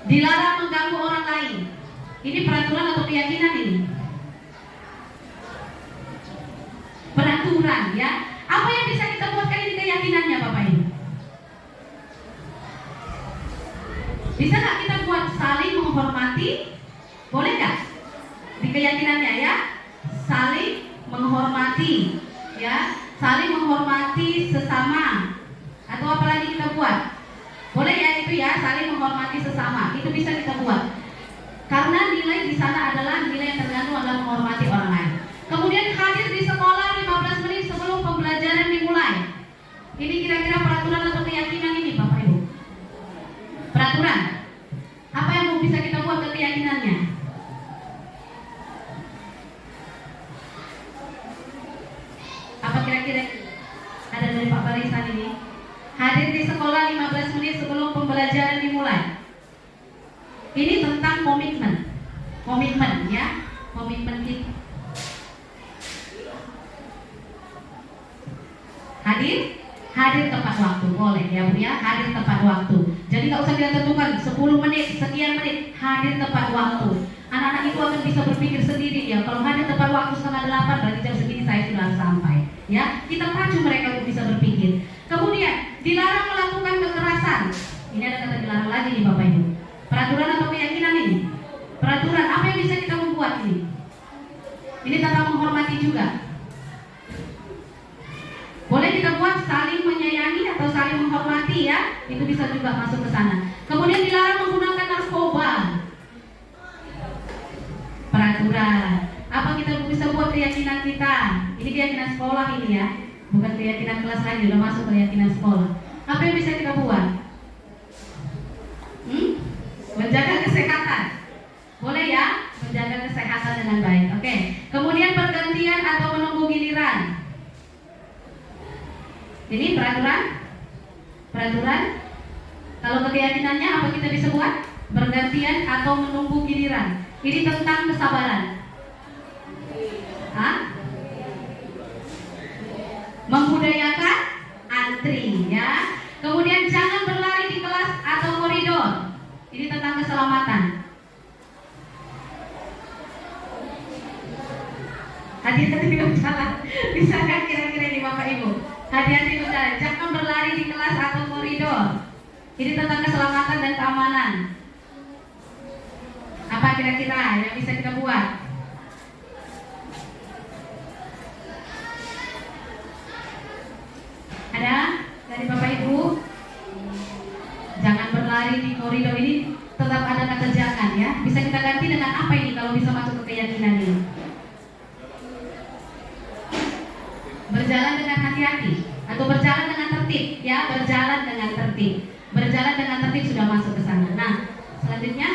Dilarang mengganggu orang lain. Ini peraturan atau keyakinan ini? Peraturan ya. Apa yang bisa kita buatkan ini keyakinannya Bapak Ibu? Bisa nggak kita buat saling menghormati? Boleh nggak? Di keyakinannya ya, saling menghormati, ya, saling menghormati sesama. Atau apa lagi kita buat? Boleh ya itu ya, saling menghormati sesama. Itu bisa kita buat. Karena nilai di sana adalah nilai yang tergantung adalah menghormati orang lain. Kemudian hadir di sekolah 15 menit sebelum pembelajaran dimulai. Ini kira-kira peraturan atau keyakinan ini Bapak Ibu? Peraturan. Apa yang bisa kita buat ke keyakinannya? Apa kira-kira? Ada dari Pak Barisan ini. Hadir di sekolah 15 menit sebelum pembelajaran dimulai. Ini tentang komitmen. Komitmen ya. Komitmen kita. Hadir tepat waktu, boleh ya Bu ya, hadir tepat waktu. Jadi nggak usah kita tentukan 10 menit, sekian menit, hadir tepat waktu. Anak-anak itu akan bisa berpikir sendiri ya. Kalau hadir tepat waktu 7:30 berarti jam segini saya sudah sampai. Ya, kita pacu mereka untuk bisa berpikir. Kemudian dilarang melakukan kekerasan. Ini ada kata dilarang lagi nih Bapak Ibu. Peraturan atau keyakinan ini? Peraturan. Apa yang bisa kita membuat ini? Ini tentang menghormati juga. Boleh kita buat saling menyayangi atau saling menghormati ya. Itu bisa juga masuk ke sana. Kemudian dilarang menggunakan narkoba. Peraturan. Apa kita bisa buat keyakinan kita? Ini keyakinan sekolah ini ya. Bukan keyakinan kelas lagi, udah masuk keyakinan sekolah. Apa yang bisa kita buat? Menjaga kesehatan. Boleh ya? Menjaga kesehatan dengan baik. Oke. Kemudian pergantian atau menunggu giliran. Ini peraturan. Kalau keyakinannya apa kita bisa buat? Bergantian atau menunggu giliran. Ini tentang kesabaran. Membudayakan antri ya. Kemudian jangan berlari di kelas atau koridor. Ini tentang keselamatan. Hati-hati berjalan. Bisa kan kira-kira ini Bapak Ibu? Hati-hati berjalan. Jangan berlari di kelas atau koridor. Ini tentang keselamatan dan keamanan. Apa kira-kira yang bisa kita buat? Ada dari Bapak Ibu? Jangan berlari di koridor, ini tetap ada kata jangan ya. Bisa kita ganti dengan apa ini kalau bisa masuk ke keyakinan ini? Berjalan dengan hati-hati atau berjalan dengan tertib ya. Berjalan dengan tertib. Berjalan dengan tertib sudah masuk ke sana. Nah, selanjutnya,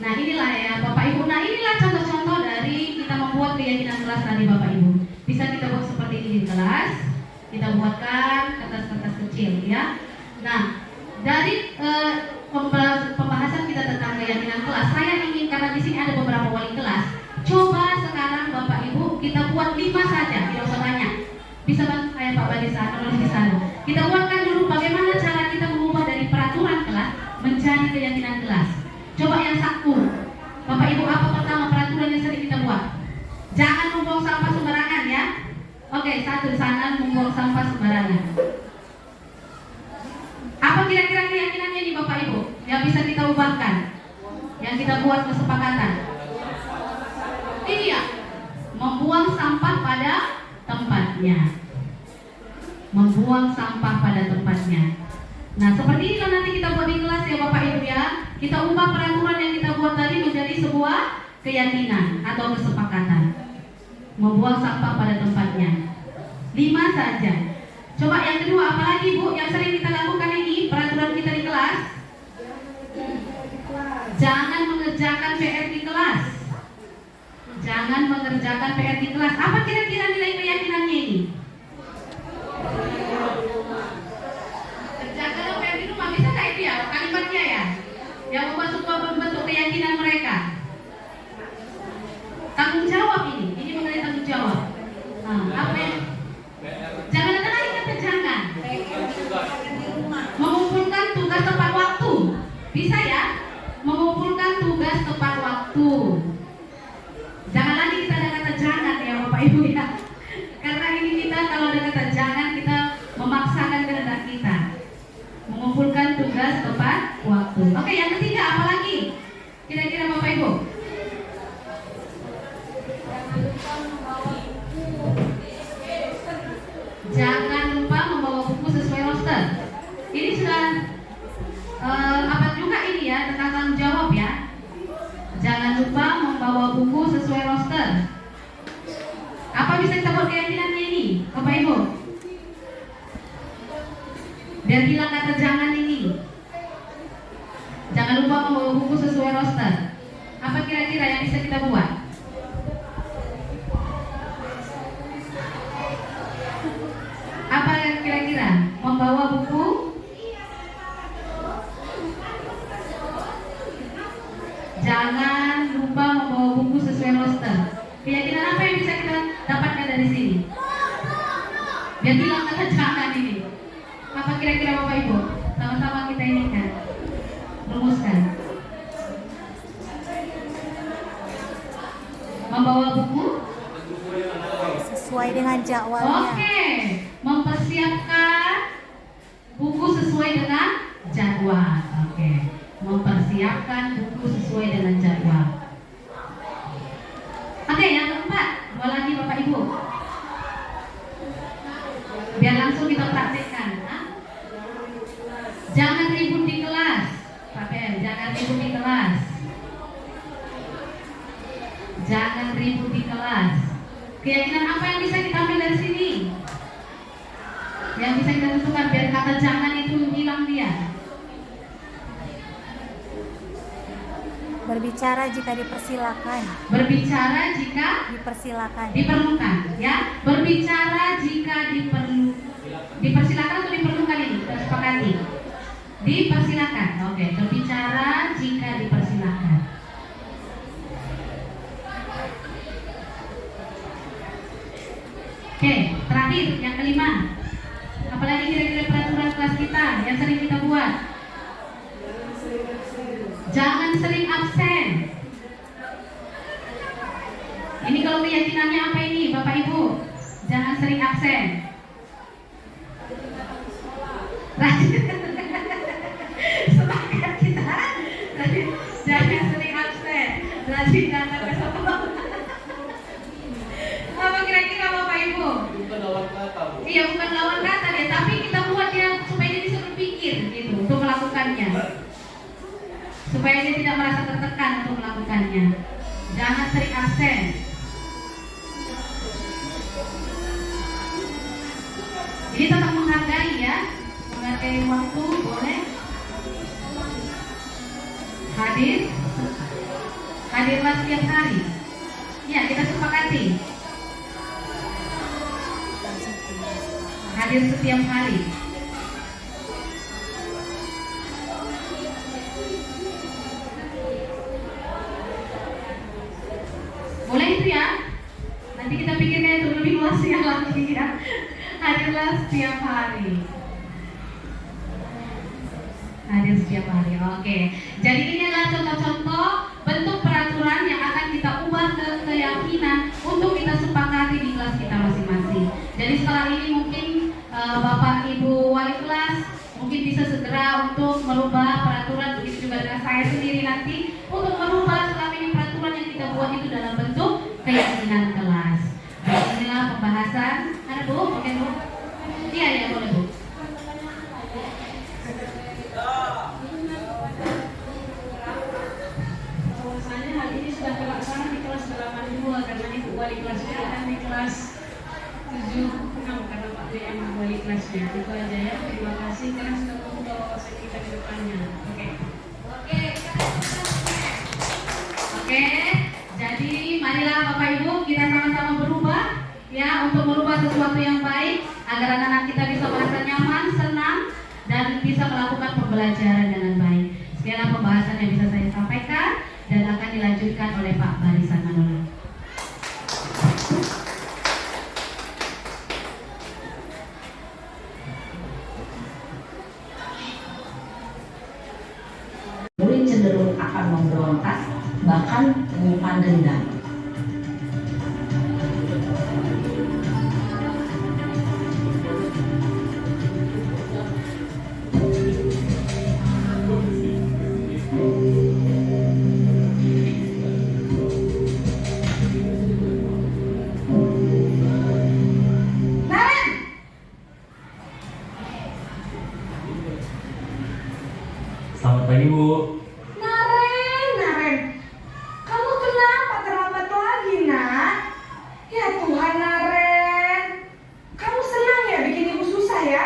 nah inilah ya Bapak Ibu. Nah, inilah contoh-contoh dari kita membuat keyakinan kelas tadi Bapak Ibu. Bisa kita buat seperti ini di kelas. Kita buatkan kertas-kertas kecil ya. Nah, dari pembahasan kita tentang keyakinan kelas, saya ingin, karena di sini ada beberapa wali kelas, coba sekarang Bapak Ibu kita buat 5 saja, tidak usah banyak. Bisa bantu saya Pak Badisa menulis di sana. Kita buatkan dulu bagaimana cara kita mengubah dari peraturan kelas menjadi keyakinan kelas. Coba yang satu, Bapak Ibu, apa pertama peraturan yang sering kita buat? Jangan membuang sampah sembarangan ya. Oke, satu di sana, membuang sampah sembarangan. Apa kira-kira keyakinannya nih Bapak Ibu? yang bisa kita ubahkan, yang kita buat kesepakatan? Ini ya, membuang sampah pada tempatnya. Membuang sampah pada tempatnya. Nah, seperti inilah nanti kita buat di kelas ya Bapak Ibu ya. Kita ubah peraturan yang kita buat tadi menjadi sebuah keyakinan atau kesepakatan. Membuang sampah pada tempatnya. 5 saja. Coba yang kedua, apalagi Bu yang sering kita lakukan ini, peraturan kita di kelas? Jangan mengerjakan PR di kelas. Jangan mengerjakan PR di kelas. Apa kira-kira nilai keyakinannya ini? Kerjakan PR di rumah, bisa nggak itu ya kalimatnya ya? Yang membentuk keyakinan mereka. Tanggung jawab ini mengenai tanggung jawab. Nah, apa yang? Jangan ada lagi kata jangan. Mengumpulkan tugas tepat waktu. Bisa ya? Mengumpulkan tugas tepat waktu. Jangan lagi kita ada kata jangan ya Bapak Ibu ya. Karena ini kita kalau ada kata jangan kita memaksakan kehendak kita. Mengumpulkan tugas tepat waktu. Oke, yang ketiga apalagi? Kira-kira Bapak Ibu? Jangan lupa membawa buku sesuai roster. Ini sudah apa juga ini ya, tentang tanggung jawab ya. Jangan lupa membawa buku sesuai roster. Apa bisa kita buat keyakinannya ini, Bapak Ibu? Biar hilang kata jangan ini. Jangan lupa membawa buku sesuai roster. Apa kira-kira yang bisa kita buat? Apa yang kira-kira? Membawa buku? Jangan lupa membawa buku sesuai roster. Keyakinan apa yang bisa kita dapatkan dari sini? Biar hilang kata jangan ini. Apa kira-kira Bapak Ibu? Sama-sama kita ini kan rumuskan. Membawa buku sesuai dengan jadwalnya. Oke, mempersiapkan buku sesuai dengan jadwal. Oke, mempersiapkan buku sesuai dengan jadwal. Oke, yang keempat, dua lagi Bapak Ibu. Biar langsung kita praktekkan. Jangan ribut di kelas, Pak Ben. Jangan ribut di kelas. Jangan ribut di kelas. Keyakinan apa yang bisa kita ambil dari sini? Yang bisa kita tentukan biar kata jangan itu hilang dia. Berbicara jika dipersilakan. Berbicara jika Dipersilakan. diperlukan, ya. Berbicara jika dipersilakan atau diperlukan ini, kita sepakati. Dipersilakan. Oke, berbicara jika dipersilakan. Oke, terakhir yang kelima. Apalagi kira-kira peraturan kelas kita yang sering kita buat? Jangan sering absen. Ini kalau keyakinannya apa ini, Bapak Ibu? Jangan sering absen. Semangat kita. Jangan sering absen. Rajin datang ke sekolah. Apa kira-kira Bapak Ibu? Bukan lawan kata, Bu. Iya, bukan lawan kata ya, tapi kita buat dia supaya dia disuruh pikir gitu untuk melakukannya. Supaya dia tidak merasa tertekan untuk melakukannya. Jangan sering absen. Jadi tetap menghargai ya, menghargai waktu boleh. Hadirlah setiap hari. Ya, kita sepakati. Hadir setiap hari. Boleh itu ya? Nanti kita pikirkan itu lebih luasnya lagi ya. Hadirlah setiap hari. Hadir setiap hari. Oke. Jadi ini adalah contoh-contoh bentuk peraturan yang akan kita ubah ke keyakinan untuk kita sepakati di kelas kita masing-masing. Jadi setelah ini mungkin Bapak Ibu wali kelas mungkin bisa segera untuk merubah peraturan, begitu juga dengan saya sendiri nanti untuk merubah selama ini peraturan yang kita buat itu dalam bentuk keyakinan kelas. Nah, inilah pembahasan. Ada Bu? Oke Bu? Iya ya boleh Bu. Bahwasannya hal ini sudah terlaksana di kelas 82 karena ibu wali kelasnya ada di kelas 76 karena Pak D yang wali kelasnya. Itu aja ya. Terima kasih karena sudah membuka wawasan kita di depannya. Oke, jadi marilah Bapak Ibu kita sama-sama berubah ya untuk merubah sesuatu yang baik agar anak-anak kita bisa merasa nyaman, senang dan bisa melakukan pembelajaran dengan baik. Sekianlah pembahasan yang bisa saya sampaikan dan akan dilanjutkan oleh Pak Barisan Manula. Murid cenderung akan memberontak, bahkan menyimpan dendam. Selamat pagi Bu. Naren, kamu kenapa terlambat lagi, nak? Ya Tuhan, Naren, kamu senang ya bikin ibu susah ya?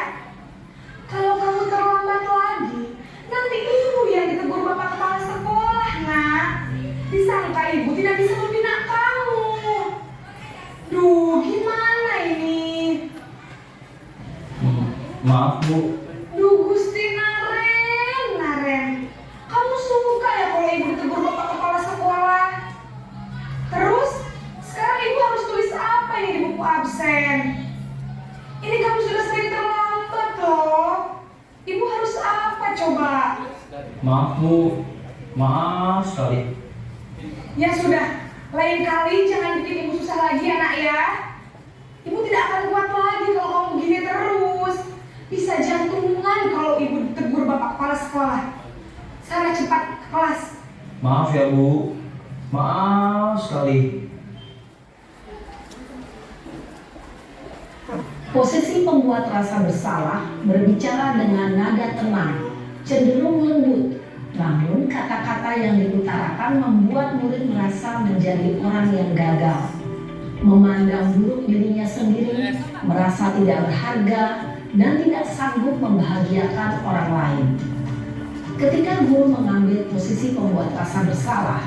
Kalau kamu terlambat lagi, nanti ibu yang ditegur bapak kepala sekolah, nak. Disangka ibu tidak bisa membina kamu. Duh, gimana ini? Maaf Bu. Duh, Gusti Naren, kamu suka ya kalau ibu ditegur bapak kepala sekolah? Terus, sekarang ibu harus tulis apa ini di buku absen? Ini kamu sudah sering terlambat loh. Ibu harus apa coba? Maaf Bu. Maaf sekali. Ya sudah, lain kali jangan bikin ibu susah lagi ya nak ya. Ibu tidak akan kuat lagi kalau kamu begini terus. Bisa jantungan kalau ibu ditegur bapak kepala sekolah. Sana cepat ke kelas. Maaf ya Bu. Maaf sekali. Posisi pembuat rasa bersalah berbicara dengan nada tenang, cenderung lembut. Namun kata-kata yang diutarakan membuat murid merasa menjadi orang yang gagal, memandang buruk dirinya sendiri, merasa tidak berharga, dan tidak sanggup membahagiakan orang lain. Ketika guru mengambil posisi pembuat rasa bersalah,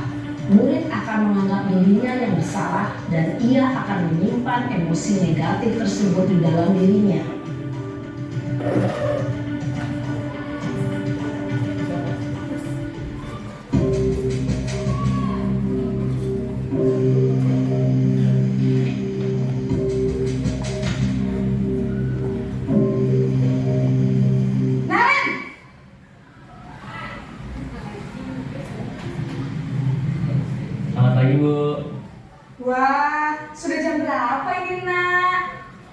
murid akan menganggap dirinya yang bersalah dan ia akan menyimpan emosi negatif tersebut di dalam dirinya. Naren, Selamat pagi Bu. wah, sudah jam berapa ini nak?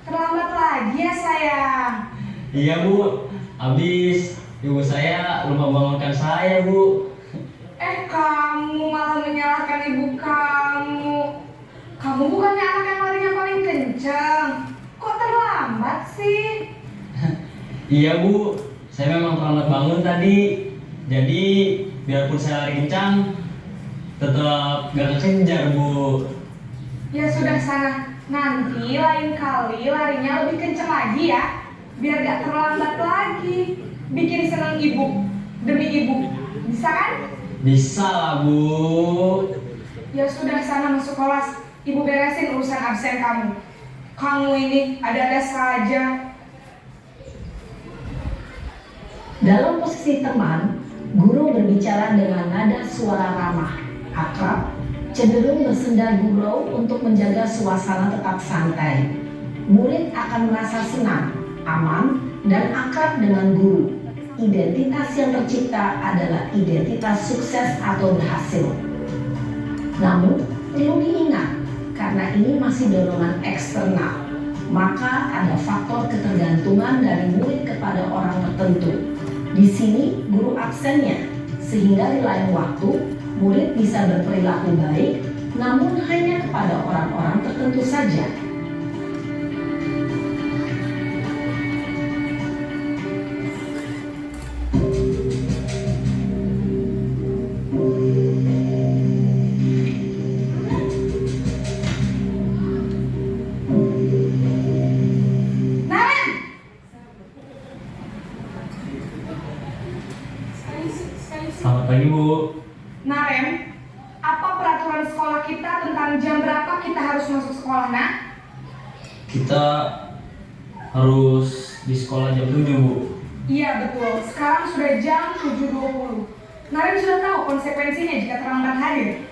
Terlambat lagi ya sayang. Iya Bu. Habis ibu saya lupa bangunkan saya Bu. Kamu malah menyalahkan ibu kamu. Kamu bukannya anak yang larinya paling kencang. Kok terlambat sih? Iya Bu. Saya memang terlambat bangun tadi. Jadi biarpun saya lari kencang, tetap gak kekejar Bu. Ya sudah sana. Nanti lain kali larinya lebih kencang lagi ya. Biar gak terlambat lagi. Bikin senang ibu. Demi ibu. Bisa kan? Bisa lah Bu. Ya sudah sana masuk kelas. Ibu beresin urusan absen kamu. Kamu ini ada-ada saja. Dalam posisi teman, guru berbicara dengan nada suara ramah, akrab, cenderung bersenda gurau untuk menjaga suasana tetap santai. Murid akan merasa senang, aman, dan akrab dengan guru. Identitas yang tercipta adalah identitas sukses atau berhasil. Namun, perlu diingat, karena ini masih dorongan eksternal, maka ada faktor ketergantungan dari murid kepada orang tertentu. Di sini guru absennya, sehingga di lain waktu murid bisa berperilaku baik, namun hanya kepada orang-orang tertentu saja. Naren, Selamat pagi Bu. Naren, apa peraturan sekolah kita tentang jam berapa kita harus masuk sekolah, nak? Kita harus di sekolah jam 7 Bu. Iya betul, sekarang sudah jam 7.20. Naren sudah tahu konsekuensinya jika terlambat hadir.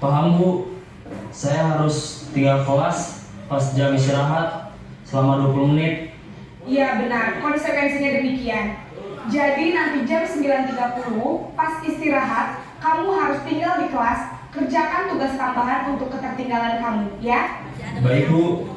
Paham Bu, saya harus tinggal kelas pas jam istirahat selama 20 menit. Iya benar, konsekuensinya demikian. Jadi nanti jam 9.30 pas istirahat, kamu harus tinggal di kelas, kerjakan tugas tambahan untuk ketertinggalan kamu, ya? Baik Bu.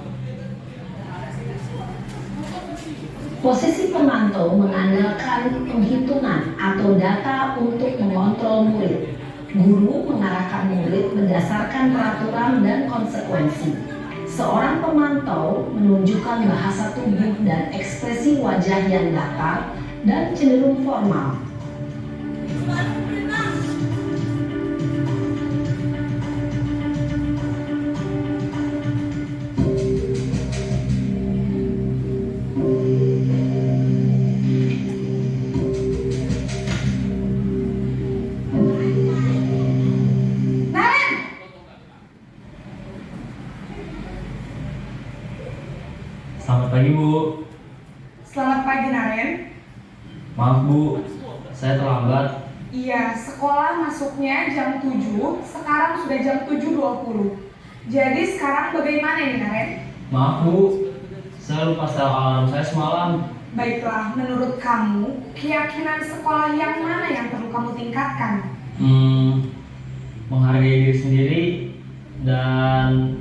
Posisi pemantau mengandalkan penghitungan atau data untuk mengontrol murid. Guru mengarahkan murid berdasarkan peraturan dan konsekuensi. Seorang pemantau menunjukkan bahasa tubuh dan ekspresi wajah yang datar dan cenderung formal. Naren! Selamat pagi Bu. Selamat pagi Naren. Maaf Bu, saya terlambat. Iya, sekolah masuknya jam 7, sekarang sudah jam 7.20. Jadi sekarang bagaimana nih Naren? Maaf Bu, saya lupa setel alarm saya semalam. Baiklah, menurut kamu, keyakinan sekolah yang mana yang perlu kamu tingkatkan? Menghargai diri sendiri dan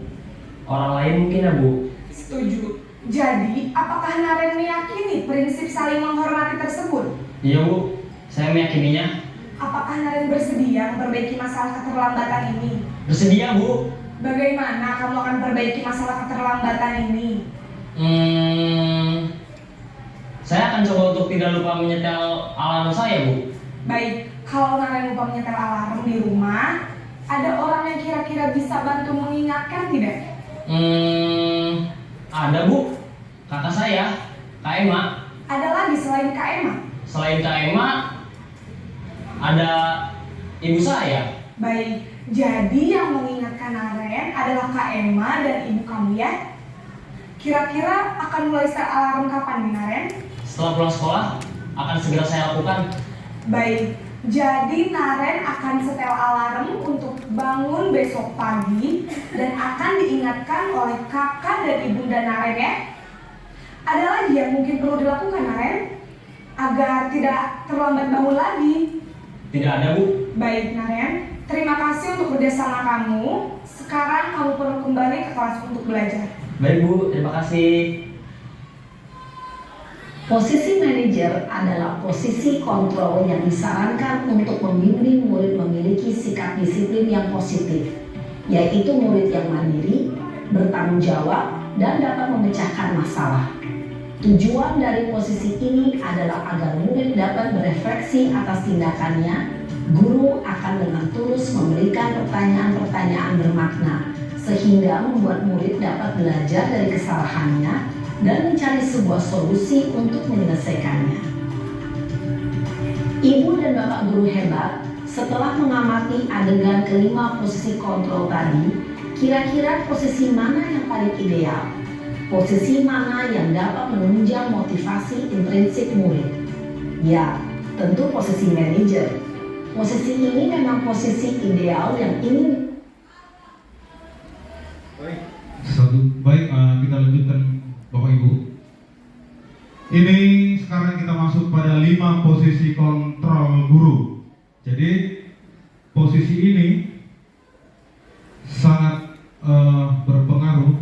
orang lain mungkin ya Bu. Setuju. Jadi, apakah Naren meyakini prinsip saling menghormati tersebut? Iya Bu, saya meyakininya. Apakah Naren bersedia memperbaiki masalah keterlambatan ini? Bersedia Bu. Bagaimana kamu akan perbaiki masalah keterlambatan ini? Saya akan coba untuk tidak lupa menyetel alarm saya Bu. Baik, kalau Naren lupa menyetel alarm di rumah, ada orang yang kira-kira bisa bantu mengingatkan tidak? Ada Bu, kakak saya, Kak Emma. Ada lagi selain Kak Emma? Selain Kak Emma, ada ibu saya. Baik, jadi yang mengingatkan Naren adalah Kak Emma dan ibu kamu ya? Kira-kira akan mulai start alarm kapan nih Naren? Setelah pulang sekolah, akan segera saya lakukan. Baik, jadi Naren akan setel alarm untuk bangun besok pagi dan akan diingatkan oleh kakak dan ibunda Naren ya. Ada lagi yang mungkin perlu dilakukan Naren agar tidak terlambat bangun lagi? Tidak ada Bu. Baik Naren, terima kasih untuk kerjasama kamu. Sekarang kamu perlu kembali ke kelas untuk belajar. Baik Bu, terima kasih. Posisi manajer adalah posisi kontrol yang disarankan untuk membimbing murid memiliki sikap disiplin yang positif, yaitu murid yang mandiri, bertanggung jawab, dan dapat memecahkan masalah. Tujuan dari posisi ini adalah agar murid dapat berefleksi atas tindakannya. Guru akan dengan tulus memberikan pertanyaan-pertanyaan bermakna, sehingga membuat murid dapat belajar dari kesalahannya dan mencari sebuah solusi untuk menyelesaikannya. Ibu dan bapak guru hebat, setelah mengamati adegan kelima posisi kontrol tadi, kira-kira posisi mana yang paling ideal? Posisi mana yang dapat menunjang motivasi intrinsik murid? Ya, tentu posisi manajer. Posisi ini memang posisi ideal yang ingin. Baik, kita lanjutkan Bapak Ibu. Ini sekarang kita masuk pada 5 posisi kontrol guru. Jadi posisi ini sangat berpengaruh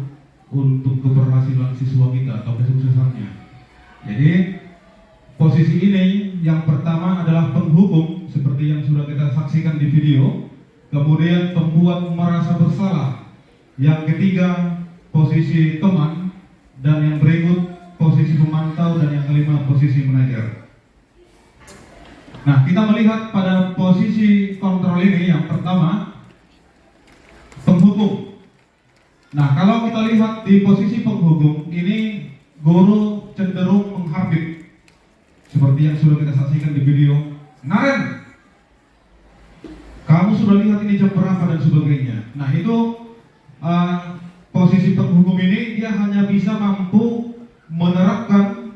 untuk keberhasilan siswa kita atau kesuksesannya. Jadi posisi ini yang Yang pertama adalah penghukum, seperti yang sudah kita saksikan di video. Kemudian pembuat merasa bersalah. Yang ketiga, posisi teman. Dan yang berikut, posisi pemantau. Dan yang kelima, posisi manajer. Nah, kita melihat pada posisi kontrol ini, yang pertama, penghukum. Nah, kalau kita lihat di posisi penghukum, ini guru cenderung menghabis. Seperti yang sudah kita saksikan di video. Naren, kamu sudah lihat ini jam berapa dan sebagainya. Nah, itu posisi penghukum ini dia hanya bisa mampu menerapkan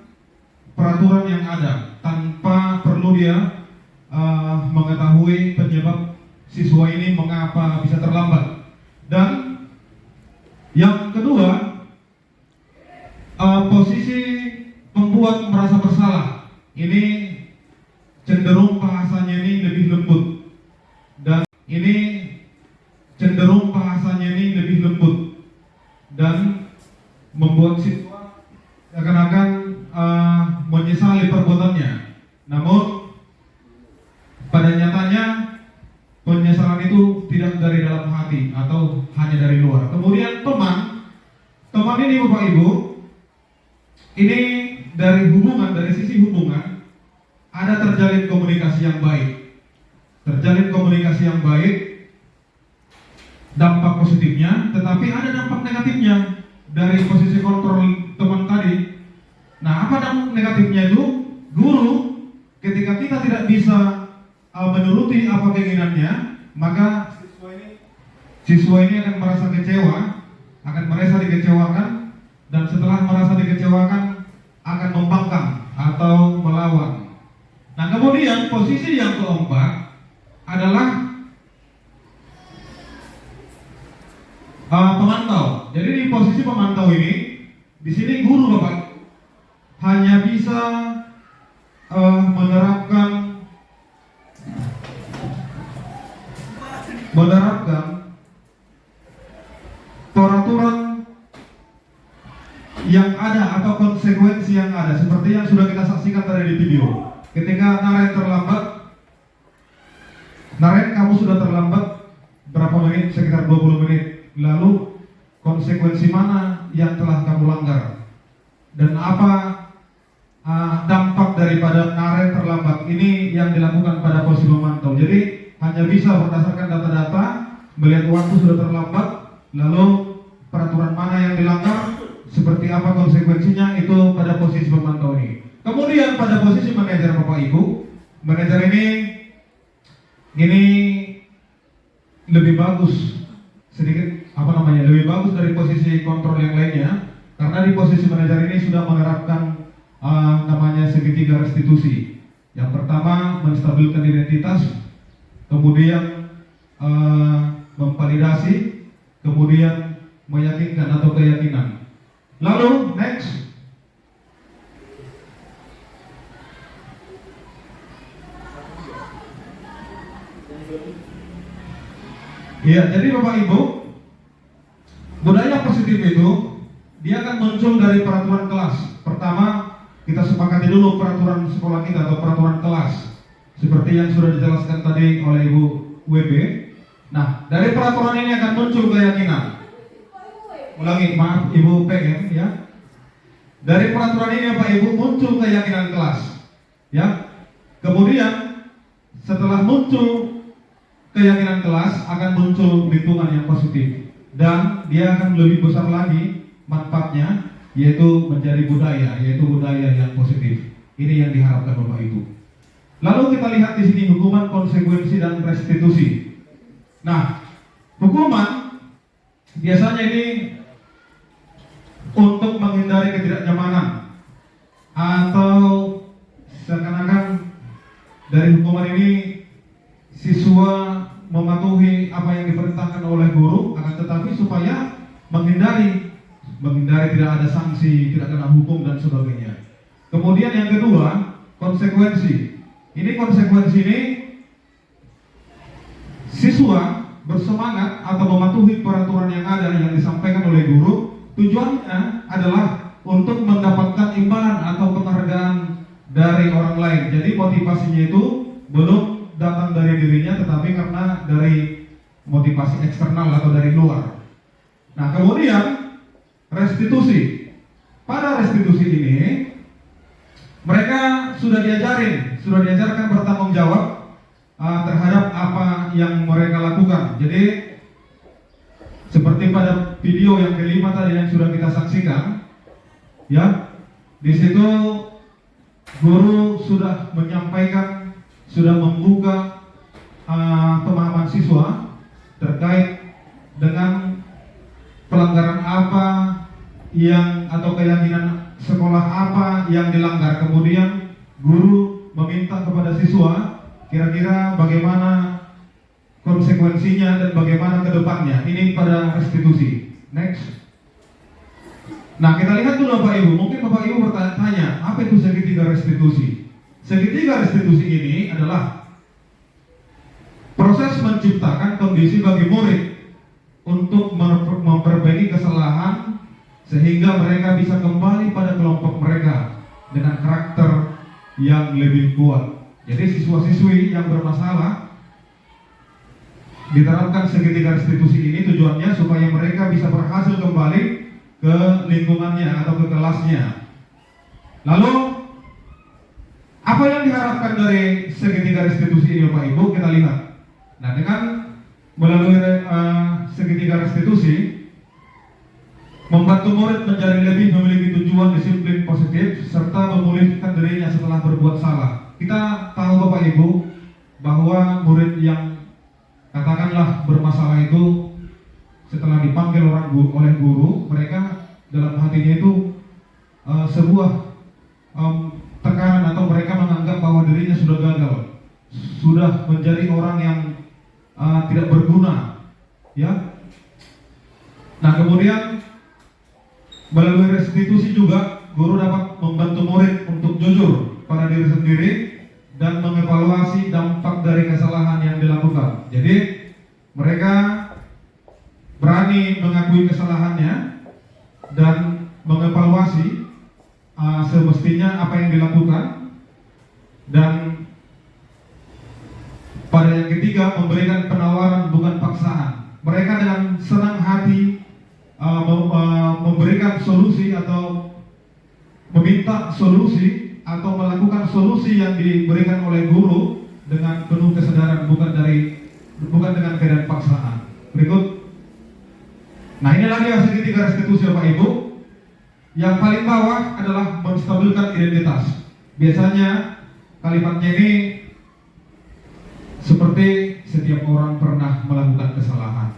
peraturan yang ada tanpa perlu dia mengetahui penyebab siswa ini mengapa bisa terlambat. Dan yang kedua, posisi pembuat merasa bersalah. Ini cenderung bahasanya ini lebih lembut. Dan ini cenderung bahasanya ini lebih lembut. Dan membuat siswa seakan-akan menyesali perbuatannya. Namun pada nyatanya penyesalan itu tidak dari dalam hati atau hanya dari luar. Kemudian teman ini Bapak Ibu, ini dari hubungan, dari sisi hubungan ada terjalin komunikasi yang baik. Terjalin komunikasi yang baik, dampak positifnya, tetapi ada dampak negatifnya dari posisi kontrol teman tadi. Nah, apa dampak negatifnya itu? Guru, ketika kita tidak bisa menuruti apa keinginannya, maka siswa ini akan merasa kecewa, akan merasa dikecewakan, dan setelah merasa dikecewakan akan membangkang atau melawan. Nah, kemudian posisi yang keempat adalah pemantau. Jadi di posisi pemantau ini, di sini guru Bapak hanya bisa menerapkan peraturan yang ada atau konsekuensi yang ada, seperti yang sudah kita saksikan tadi di video. Ketika Naren terlambat, Naren kamu sudah terlambat berapa menit? Sekitar 20 menit. Lalu konsekuensi mana yang telah kamu langgar? Dan apa dampak daripada Naren terlambat? Ini yang dilakukan pada posisi memantau. Jadi hanya bisa berdasarkan data-data, melihat waktu sudah terlambat, lalu peraturan mana yang dilanggar, seperti apa konsekuensinya, itu pada posisi pemantau ini. Kemudian pada posisi manajer Bapak Ibu, manajer ini lebih bagus sedikit lebih bagus dari posisi kontrol yang lainnya, karena di posisi manajer ini sudah menerapkan namanya segitiga restitusi. Yang pertama, menstabilkan identitas, kemudian memvalidasi, kemudian meyakinkan atau keyakinan. Lalu next, ya, jadi Bapak Ibu, budaya positif itu dia akan muncul dari peraturan kelas. Pertama, kita sepakati dulu peraturan sekolah kita atau peraturan kelas, seperti yang sudah dijelaskan tadi oleh Ibu WB. Nah, dari peraturan ini akan muncul keyakinan. Ulangi, maaf Ibu PM ya. Dari peraturan ini Bapak Ibu muncul keyakinan kelas. Ya. Kemudian setelah muncul keyakinan kelas akan muncul lingkungan yang positif, dan dia akan lebih besar lagi manfaatnya, yaitu menjadi budaya, yaitu budaya yang positif. Ini yang diharapkan Bapak Ibu. Lalu kita lihat di sini hukuman, konsekuensi, dan restitusi. Nah, hukuman biasanya ini untuk menghindari ketidaknyamanan, atau seakan-akan dari hukuman ini siswa mematuhi apa yang diperintahkan oleh guru, akan tetapi supaya menghindari tidak ada sanksi, tidak kena hukum dan sebagainya. Kemudian yang kedua, konsekuensi. Ini konsekuensi ini siswa bersemangat atau mematuhi peraturan yang ada yang disampaikan oleh guru. Tujuannya adalah untuk mendapatkan imbalan atau penghargaan dari orang lain. Jadi motivasinya itu belum datang dari dirinya, tetapi karena dari motivasi eksternal atau dari luar. Nah, kemudian restitusi. Pada restitusi ini mereka sudah diajarkan bertanggung jawab terhadap apa yang mereka lakukan. Jadi seperti pada video yang kelima tadi yang sudah kita saksikan, ya, di situ guru sudah menyampaikan, sudah membuka pemahaman siswa terkait dengan pelanggaran apa yang atau keyakinan sekolah apa yang dilanggar. Kemudian guru meminta kepada siswa kira-kira bagaimana konsekuensinya dan bagaimana ke depannya. Ini pada restitusi. Next. Nah, kita lihat dulu Bapak Ibu. Mungkin Bapak Ibu bertanya, apa itu segitiga restitusi? Segitiga restitusi ini adalah proses menciptakan kondisi bagi murid untuk memperbaiki kesalahan sehingga mereka bisa kembali pada kelompok mereka dengan karakter yang lebih kuat. Jadi siswa-siswi yang bermasalah diterapkan segitiga restitusi ini tujuannya supaya mereka bisa berhasil kembali ke lingkungannya atau ke kelasnya. Lalu apa yang diharapkan dari segitiga restitusi ini Bapak Ibu? Kita lihat. Nah, dengan melalui segitiga restitusi membantu murid menjadi lebih memiliki tujuan disiplin positif serta memulihkan dirinya setelah berbuat salah. Kita tahu Bapak Ibu bahwa murid yang katakanlah bermasalah itu setelah dipanggil oleh guru, mereka dalam hatinya itu sebuah tekanan atau mereka menganggap bahwa dirinya sudah gagal, sudah menjadi orang yang tidak berguna, ya. Nah, kemudian melalui restitusi juga guru dapat membantu murid untuk jujur pada diri sendiri dan mengevaluasi dampak dari kesalahan yang dilakukan. Jadi mereka berani mengakui kesalahannya dan mengevaluasi semestinya apa yang dilakukan. Dan pada yang ketiga, memberikan penawaran bukan paksaan. Mereka dengan senang hati memberikan solusi atau meminta solusi atau melakukan solusi yang diberikan oleh guru dengan penuh kesadaran, bukan dengan keadaan paksaan. Berikut. Nah, ini lagi segitiga restitusi Bapak Ibu. Yang paling bawah adalah menstabilkan identitas. Biasanya kalimatnya ini seperti setiap orang pernah melakukan kesalahan.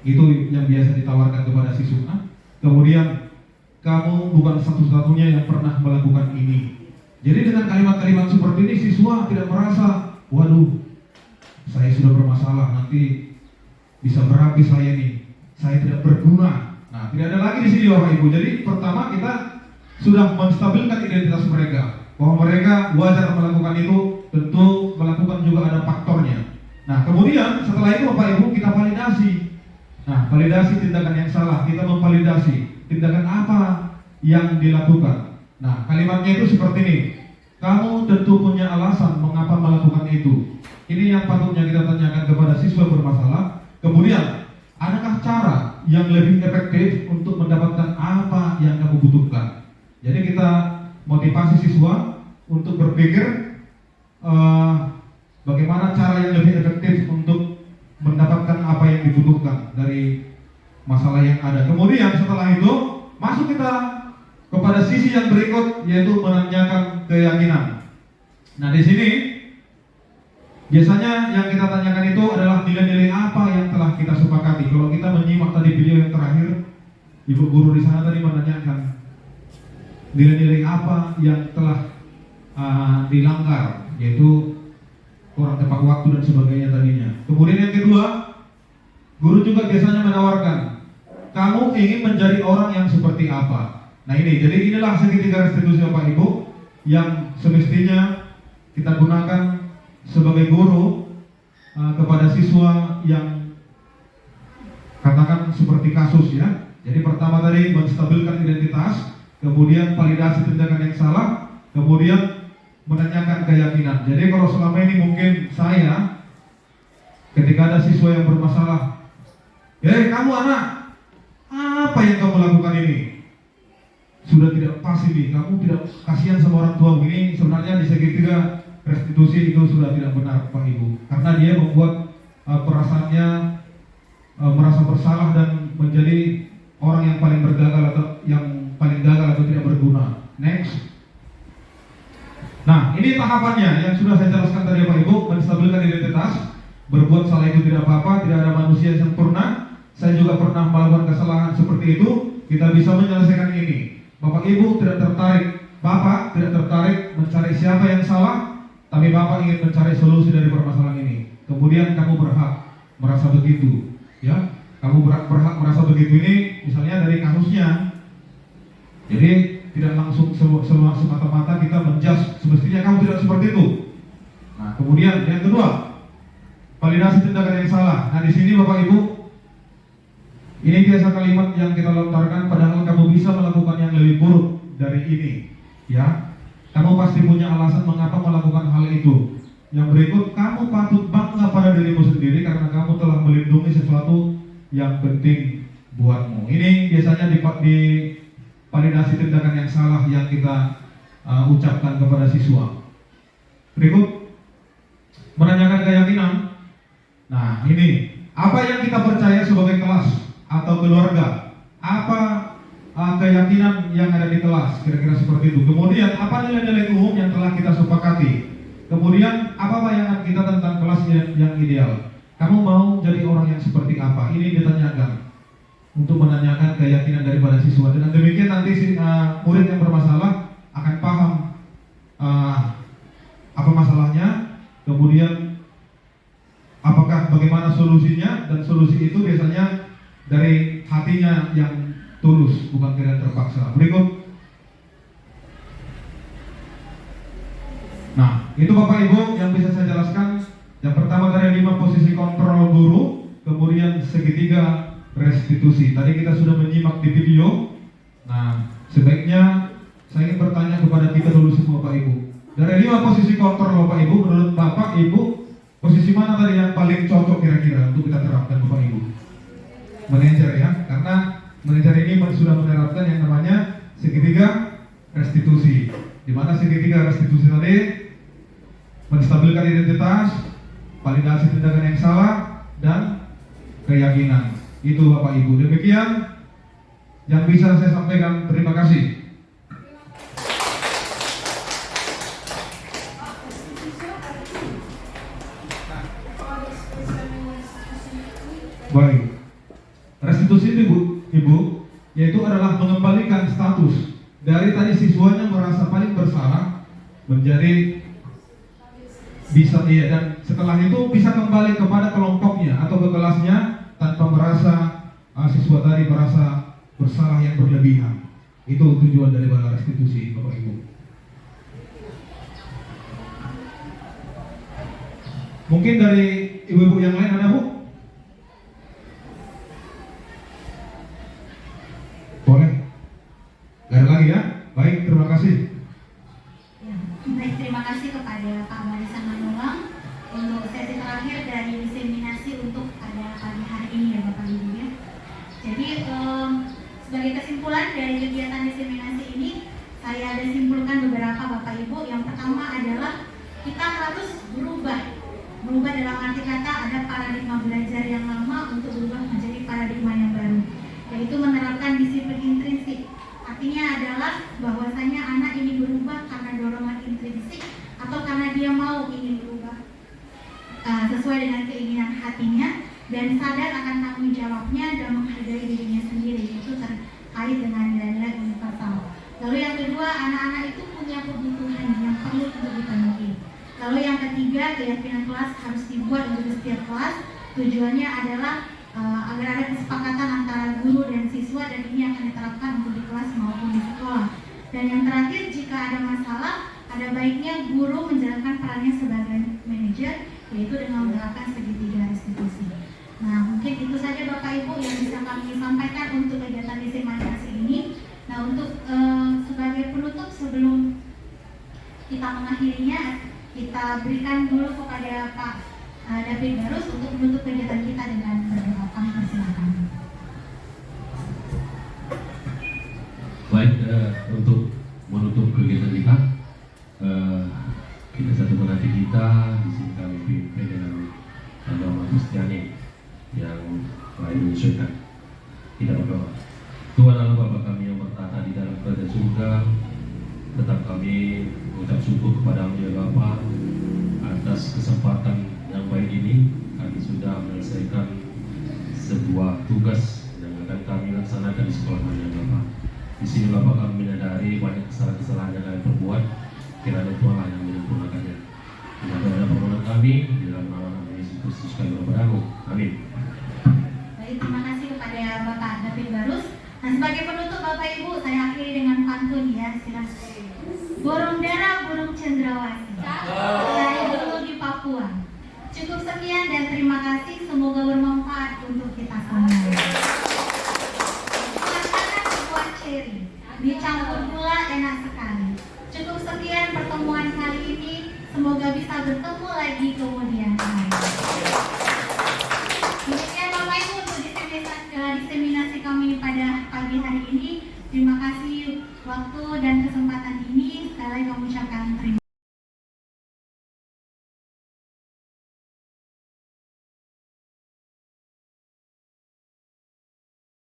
Itu yang biasa ditawarkan kepada siswa. Kemudian kamu bukan satu-satunya yang pernah melakukan ini. Jadi dengan kalimat-kalimat seperti ini siswa tidak merasa, waduh, saya sudah bermasalah, nanti bisa berapi saya nih, saya tidak berguna. Nah, tidak ada lagi di sini Bapak Ibu. Jadi pertama kita sudah menstabilkan identitas mereka, bahwa mereka wajar melakukan itu, tentu melakukan juga ada faktornya. Nah, kemudian setelah itu Bapak Ibu kita validasi. Nah, validasi tindakan yang salah, kita memvalidasi tindakan apa yang dilakukan. Nah, kalimatnya itu seperti ini. Kamu tentu punya alasan mengapa melakukan itu. Ini yang patutnya kita tanyakan kepada siswa bermasalah. Kemudian, adakah cara yang lebih efektif untuk mendapatkan apa yang kamu butuhkan? Jadi kita motivasi siswa untuk berpikir bagaimana cara yang lebih efektif untuk mendapatkan apa yang dibutuhkan dari masalah yang ada. Kemudian setelah itu masuk kita kepada sisi yang berikut, yaitu menanyakan keyakinan. Nah, di sini biasanya yang kita tanyakan itu adalah nilai-nilai apa yang telah kita sepakati. Kalau kita menyimak tadi video yang terakhir, ibu guru di sana tadi menanyakan nilai-nilai apa yang telah dilanggar, yaitu kurang tepat waktu dan sebagainya tadinya. Kemudian yang kedua, guru juga biasanya menawarkan, kamu ingin menjadi orang yang seperti apa? Nah ini, jadi inilah segitiga restitusi Bapak Ibu yang semestinya kita gunakan sebagai guru kepada siswa yang katakan seperti kasus ya. Jadi pertama tadi menstabilkan identitas, kemudian validasi tindakan yang salah, kemudian menanyakan keyakinan. Jadi kalau selama ini mungkin saya ketika ada siswa yang bermasalah, kamu anak, apa yang kamu lakukan ini? Sudah tidak pas ini, kamu tidak kasihan sama orang tua ini. Sebenarnya di segitiga restitusi itu sudah tidak benar Pak Ibu, karena dia membuat perasaannya merasa bersalah dan menjadi orang yang paling bergagal atau tidak berguna. Next. Nah, ini tahapannya yang sudah saya jelaskan tadi Pak Ibu. Menstabilkan identitas, berbuat salah itu tidak apa-apa, tidak ada manusia yang sempurna. Saya juga pernah melakukan kesalahan seperti itu. Kita bisa menyelesaikan ini. Bapak Ibu tidak tertarik, Bapak tidak tertarik mencari siapa yang salah, tapi Bapak ingin mencari solusi dari permasalahan ini. Kemudian kamu berhak merasa begitu, ya. Kamu berhak merasa begitu ini, misalnya dari kasusnya. Jadi tidak langsung semata-mata kita menjudge, semestinya kamu tidak seperti itu. Nah, kemudian yang kedua, validasi tindakan yang salah. Nah, di sini Bapak Ibu, ini biasa kalimat yang kita lontarkan, padahal kamu bisa melakukan yang lebih buruk dari ini, ya. Kamu pasti punya alasan mengapa melakukan hal itu. Yang berikut, kamu patut bangga pada dirimu sendiri karena kamu telah melindungi sesuatu yang penting buatmu. Ini biasanya di validasi tindakan yang salah yang kita ucapkan kepada siswa. Berikut, menanyakan keyakinan. Nah, ini apa yang kita percaya sebagai kelas atau keluarga, apa keyakinan yang ada di kelas, kira-kira seperti itu. Kemudian apa nilai-nilai umum yang telah kita sepakati. Kemudian apa bayangan kita tentang kelas yang ideal. Kamu mau jadi orang yang seperti apa? Ini ditanyakan untuk menanyakan keyakinan daripada siswa. Dengan demikian nanti murid yang bermasalah akan paham apa masalahnya, kemudian apakah bagaimana solusinya, dan solusi itu biasanya dari hatinya yang tulus, bukan karena terpaksa. Berikut. Nah, itu Bapak Ibu yang bisa saya jelaskan. Yang pertama dari 5 posisi kontrol guru, kemudian segitiga restitusi. Tadi kita sudah menyimak di video. Nah, sebaiknya saya ingin bertanya kepada kita dulu semua Bapak Ibu. Dari 5 posisi kontrol Bapak Ibu, menurut Bapak Ibu, posisi mana tadi yang paling cocok kira-kira untuk kita terapkan Bapak Ibu? Manajer, ya, karena manajer ini sudah menerapkan yang namanya segitiga restitusi. Di mana segitiga restitusi tadi menstabilkan identitas, validasi tindakan yang salah, dan keyakinan. Itu Bapak Ibu. Demikian yang bisa saya sampaikan. Terima kasih. Baik. Restitusi itu Ibu, yaitu adalah mengembalikan status dari tadi siswanya merasa paling bersalah menjadi bisa dan setelah itu bisa kembali kepada kelompoknya atau ke kelasnya tanpa merasa siswa tadi merasa bersalah yang berlebihan. Itu tujuan dari restitusi Bapak Ibu. Mungkin dari ibu-ibu yang lain ada Bu? Boleh? Gak ada lagi ya? Baik, terima kasih. Ya, baik, terima kasih kepada Pak Marisan Manulang untuk sesi terakhir dari diseminasi untuk pada pagi hari ini ya Bapak Ibu ya. Jadi sebagai kesimpulan dari kegiatan diseminasi ini, saya ada simpulkan beberapa Bapak Ibu. Yang pertama adalah kita harus berubah dalam arti kata ada paradigma belajar yang lama untuk berubah menjadi paradigma yang baru, yaitu menerapkan disiplin intrinsik. Artinya adalah bahwasanya anak ini berubah karena dorongan intrinsik atau karena dia mau ingin berubah sesuai dengan keinginan hatinya dan sadar akan tanggung jawabnya dan menghargai dirinya sendiri, itu terkait dengan nilai-nilai universal. Lalu yang kedua, anak-anak itu punya kebutuhan yang perlu untuk dipenuhi. Lalu yang ketiga, keyakinan kelas harus dibuat untuk setiap kelas. Tujuannya adalah agar ada kesepakatan antara guru dan siswa, dan ini akan diterapkan untuk di kelas maupun di sekolah. Dan yang terakhir, jika ada masalah, ada baiknya guru menjalankan perannya sebagai manajer, yaitu dengan menerapkan segitiga restitusi. Nah, mungkin itu saja Bapak Ibu yang bisa kami sampaikan untuk kegiatan diseminasi ini. Nah, untuk sebagai penutup sebelum kita mengakhiri berikan dulu kepada Pak David Barus untuk menutup kegiatan kita dengan berdoa. Kami persilakan. Baik, untuk menutup kegiatan kita, kita satu hati kita di sini kami pimpin dengan agama Kristiani yang lain menyesuaikan. Kita berdoa. Tuhan Allah Bapa kami yang bertata di dalam kerajaan surga, tetap kami mengucap syukur kepadamu ya Bapa atas kesempatan yang baik ini. Kami sudah menyelesaikan sebuah tugas yang akan kami laksanakan di sekolah ya Bapa. Di sini Bapa kami menyadari banyak kesalahan-kesalahan yang kami perbuat. Kiranya Tuhanlah yang menyempurnakannya. Kita berdoa permohonan kami di dalam nama Yesus Kristus kami berdoa. Amin. Baik, terima kasih kepada Bapak David Barus. Nah, sebagai penutup Bapak Ibu, saya akhiri dengan pantun ya, silakan. Burung dara, burung cendrawasih, dari dulu di Papua. Cukup sekian dan terima kasih. Semoga bermanfaat untuk kita semua. Masakan buah ceri, dicampur gula enak sekali. Cukup sekian pertemuan kali ini. Semoga bisa bertemu lagi kemudian hari. Demikian Bapak Ibu untuk diseminasi kami pada pagi hari ini. Terima kasih waktu dan kesempatan ini. Sekali lagi kami ucapkan terima kasih.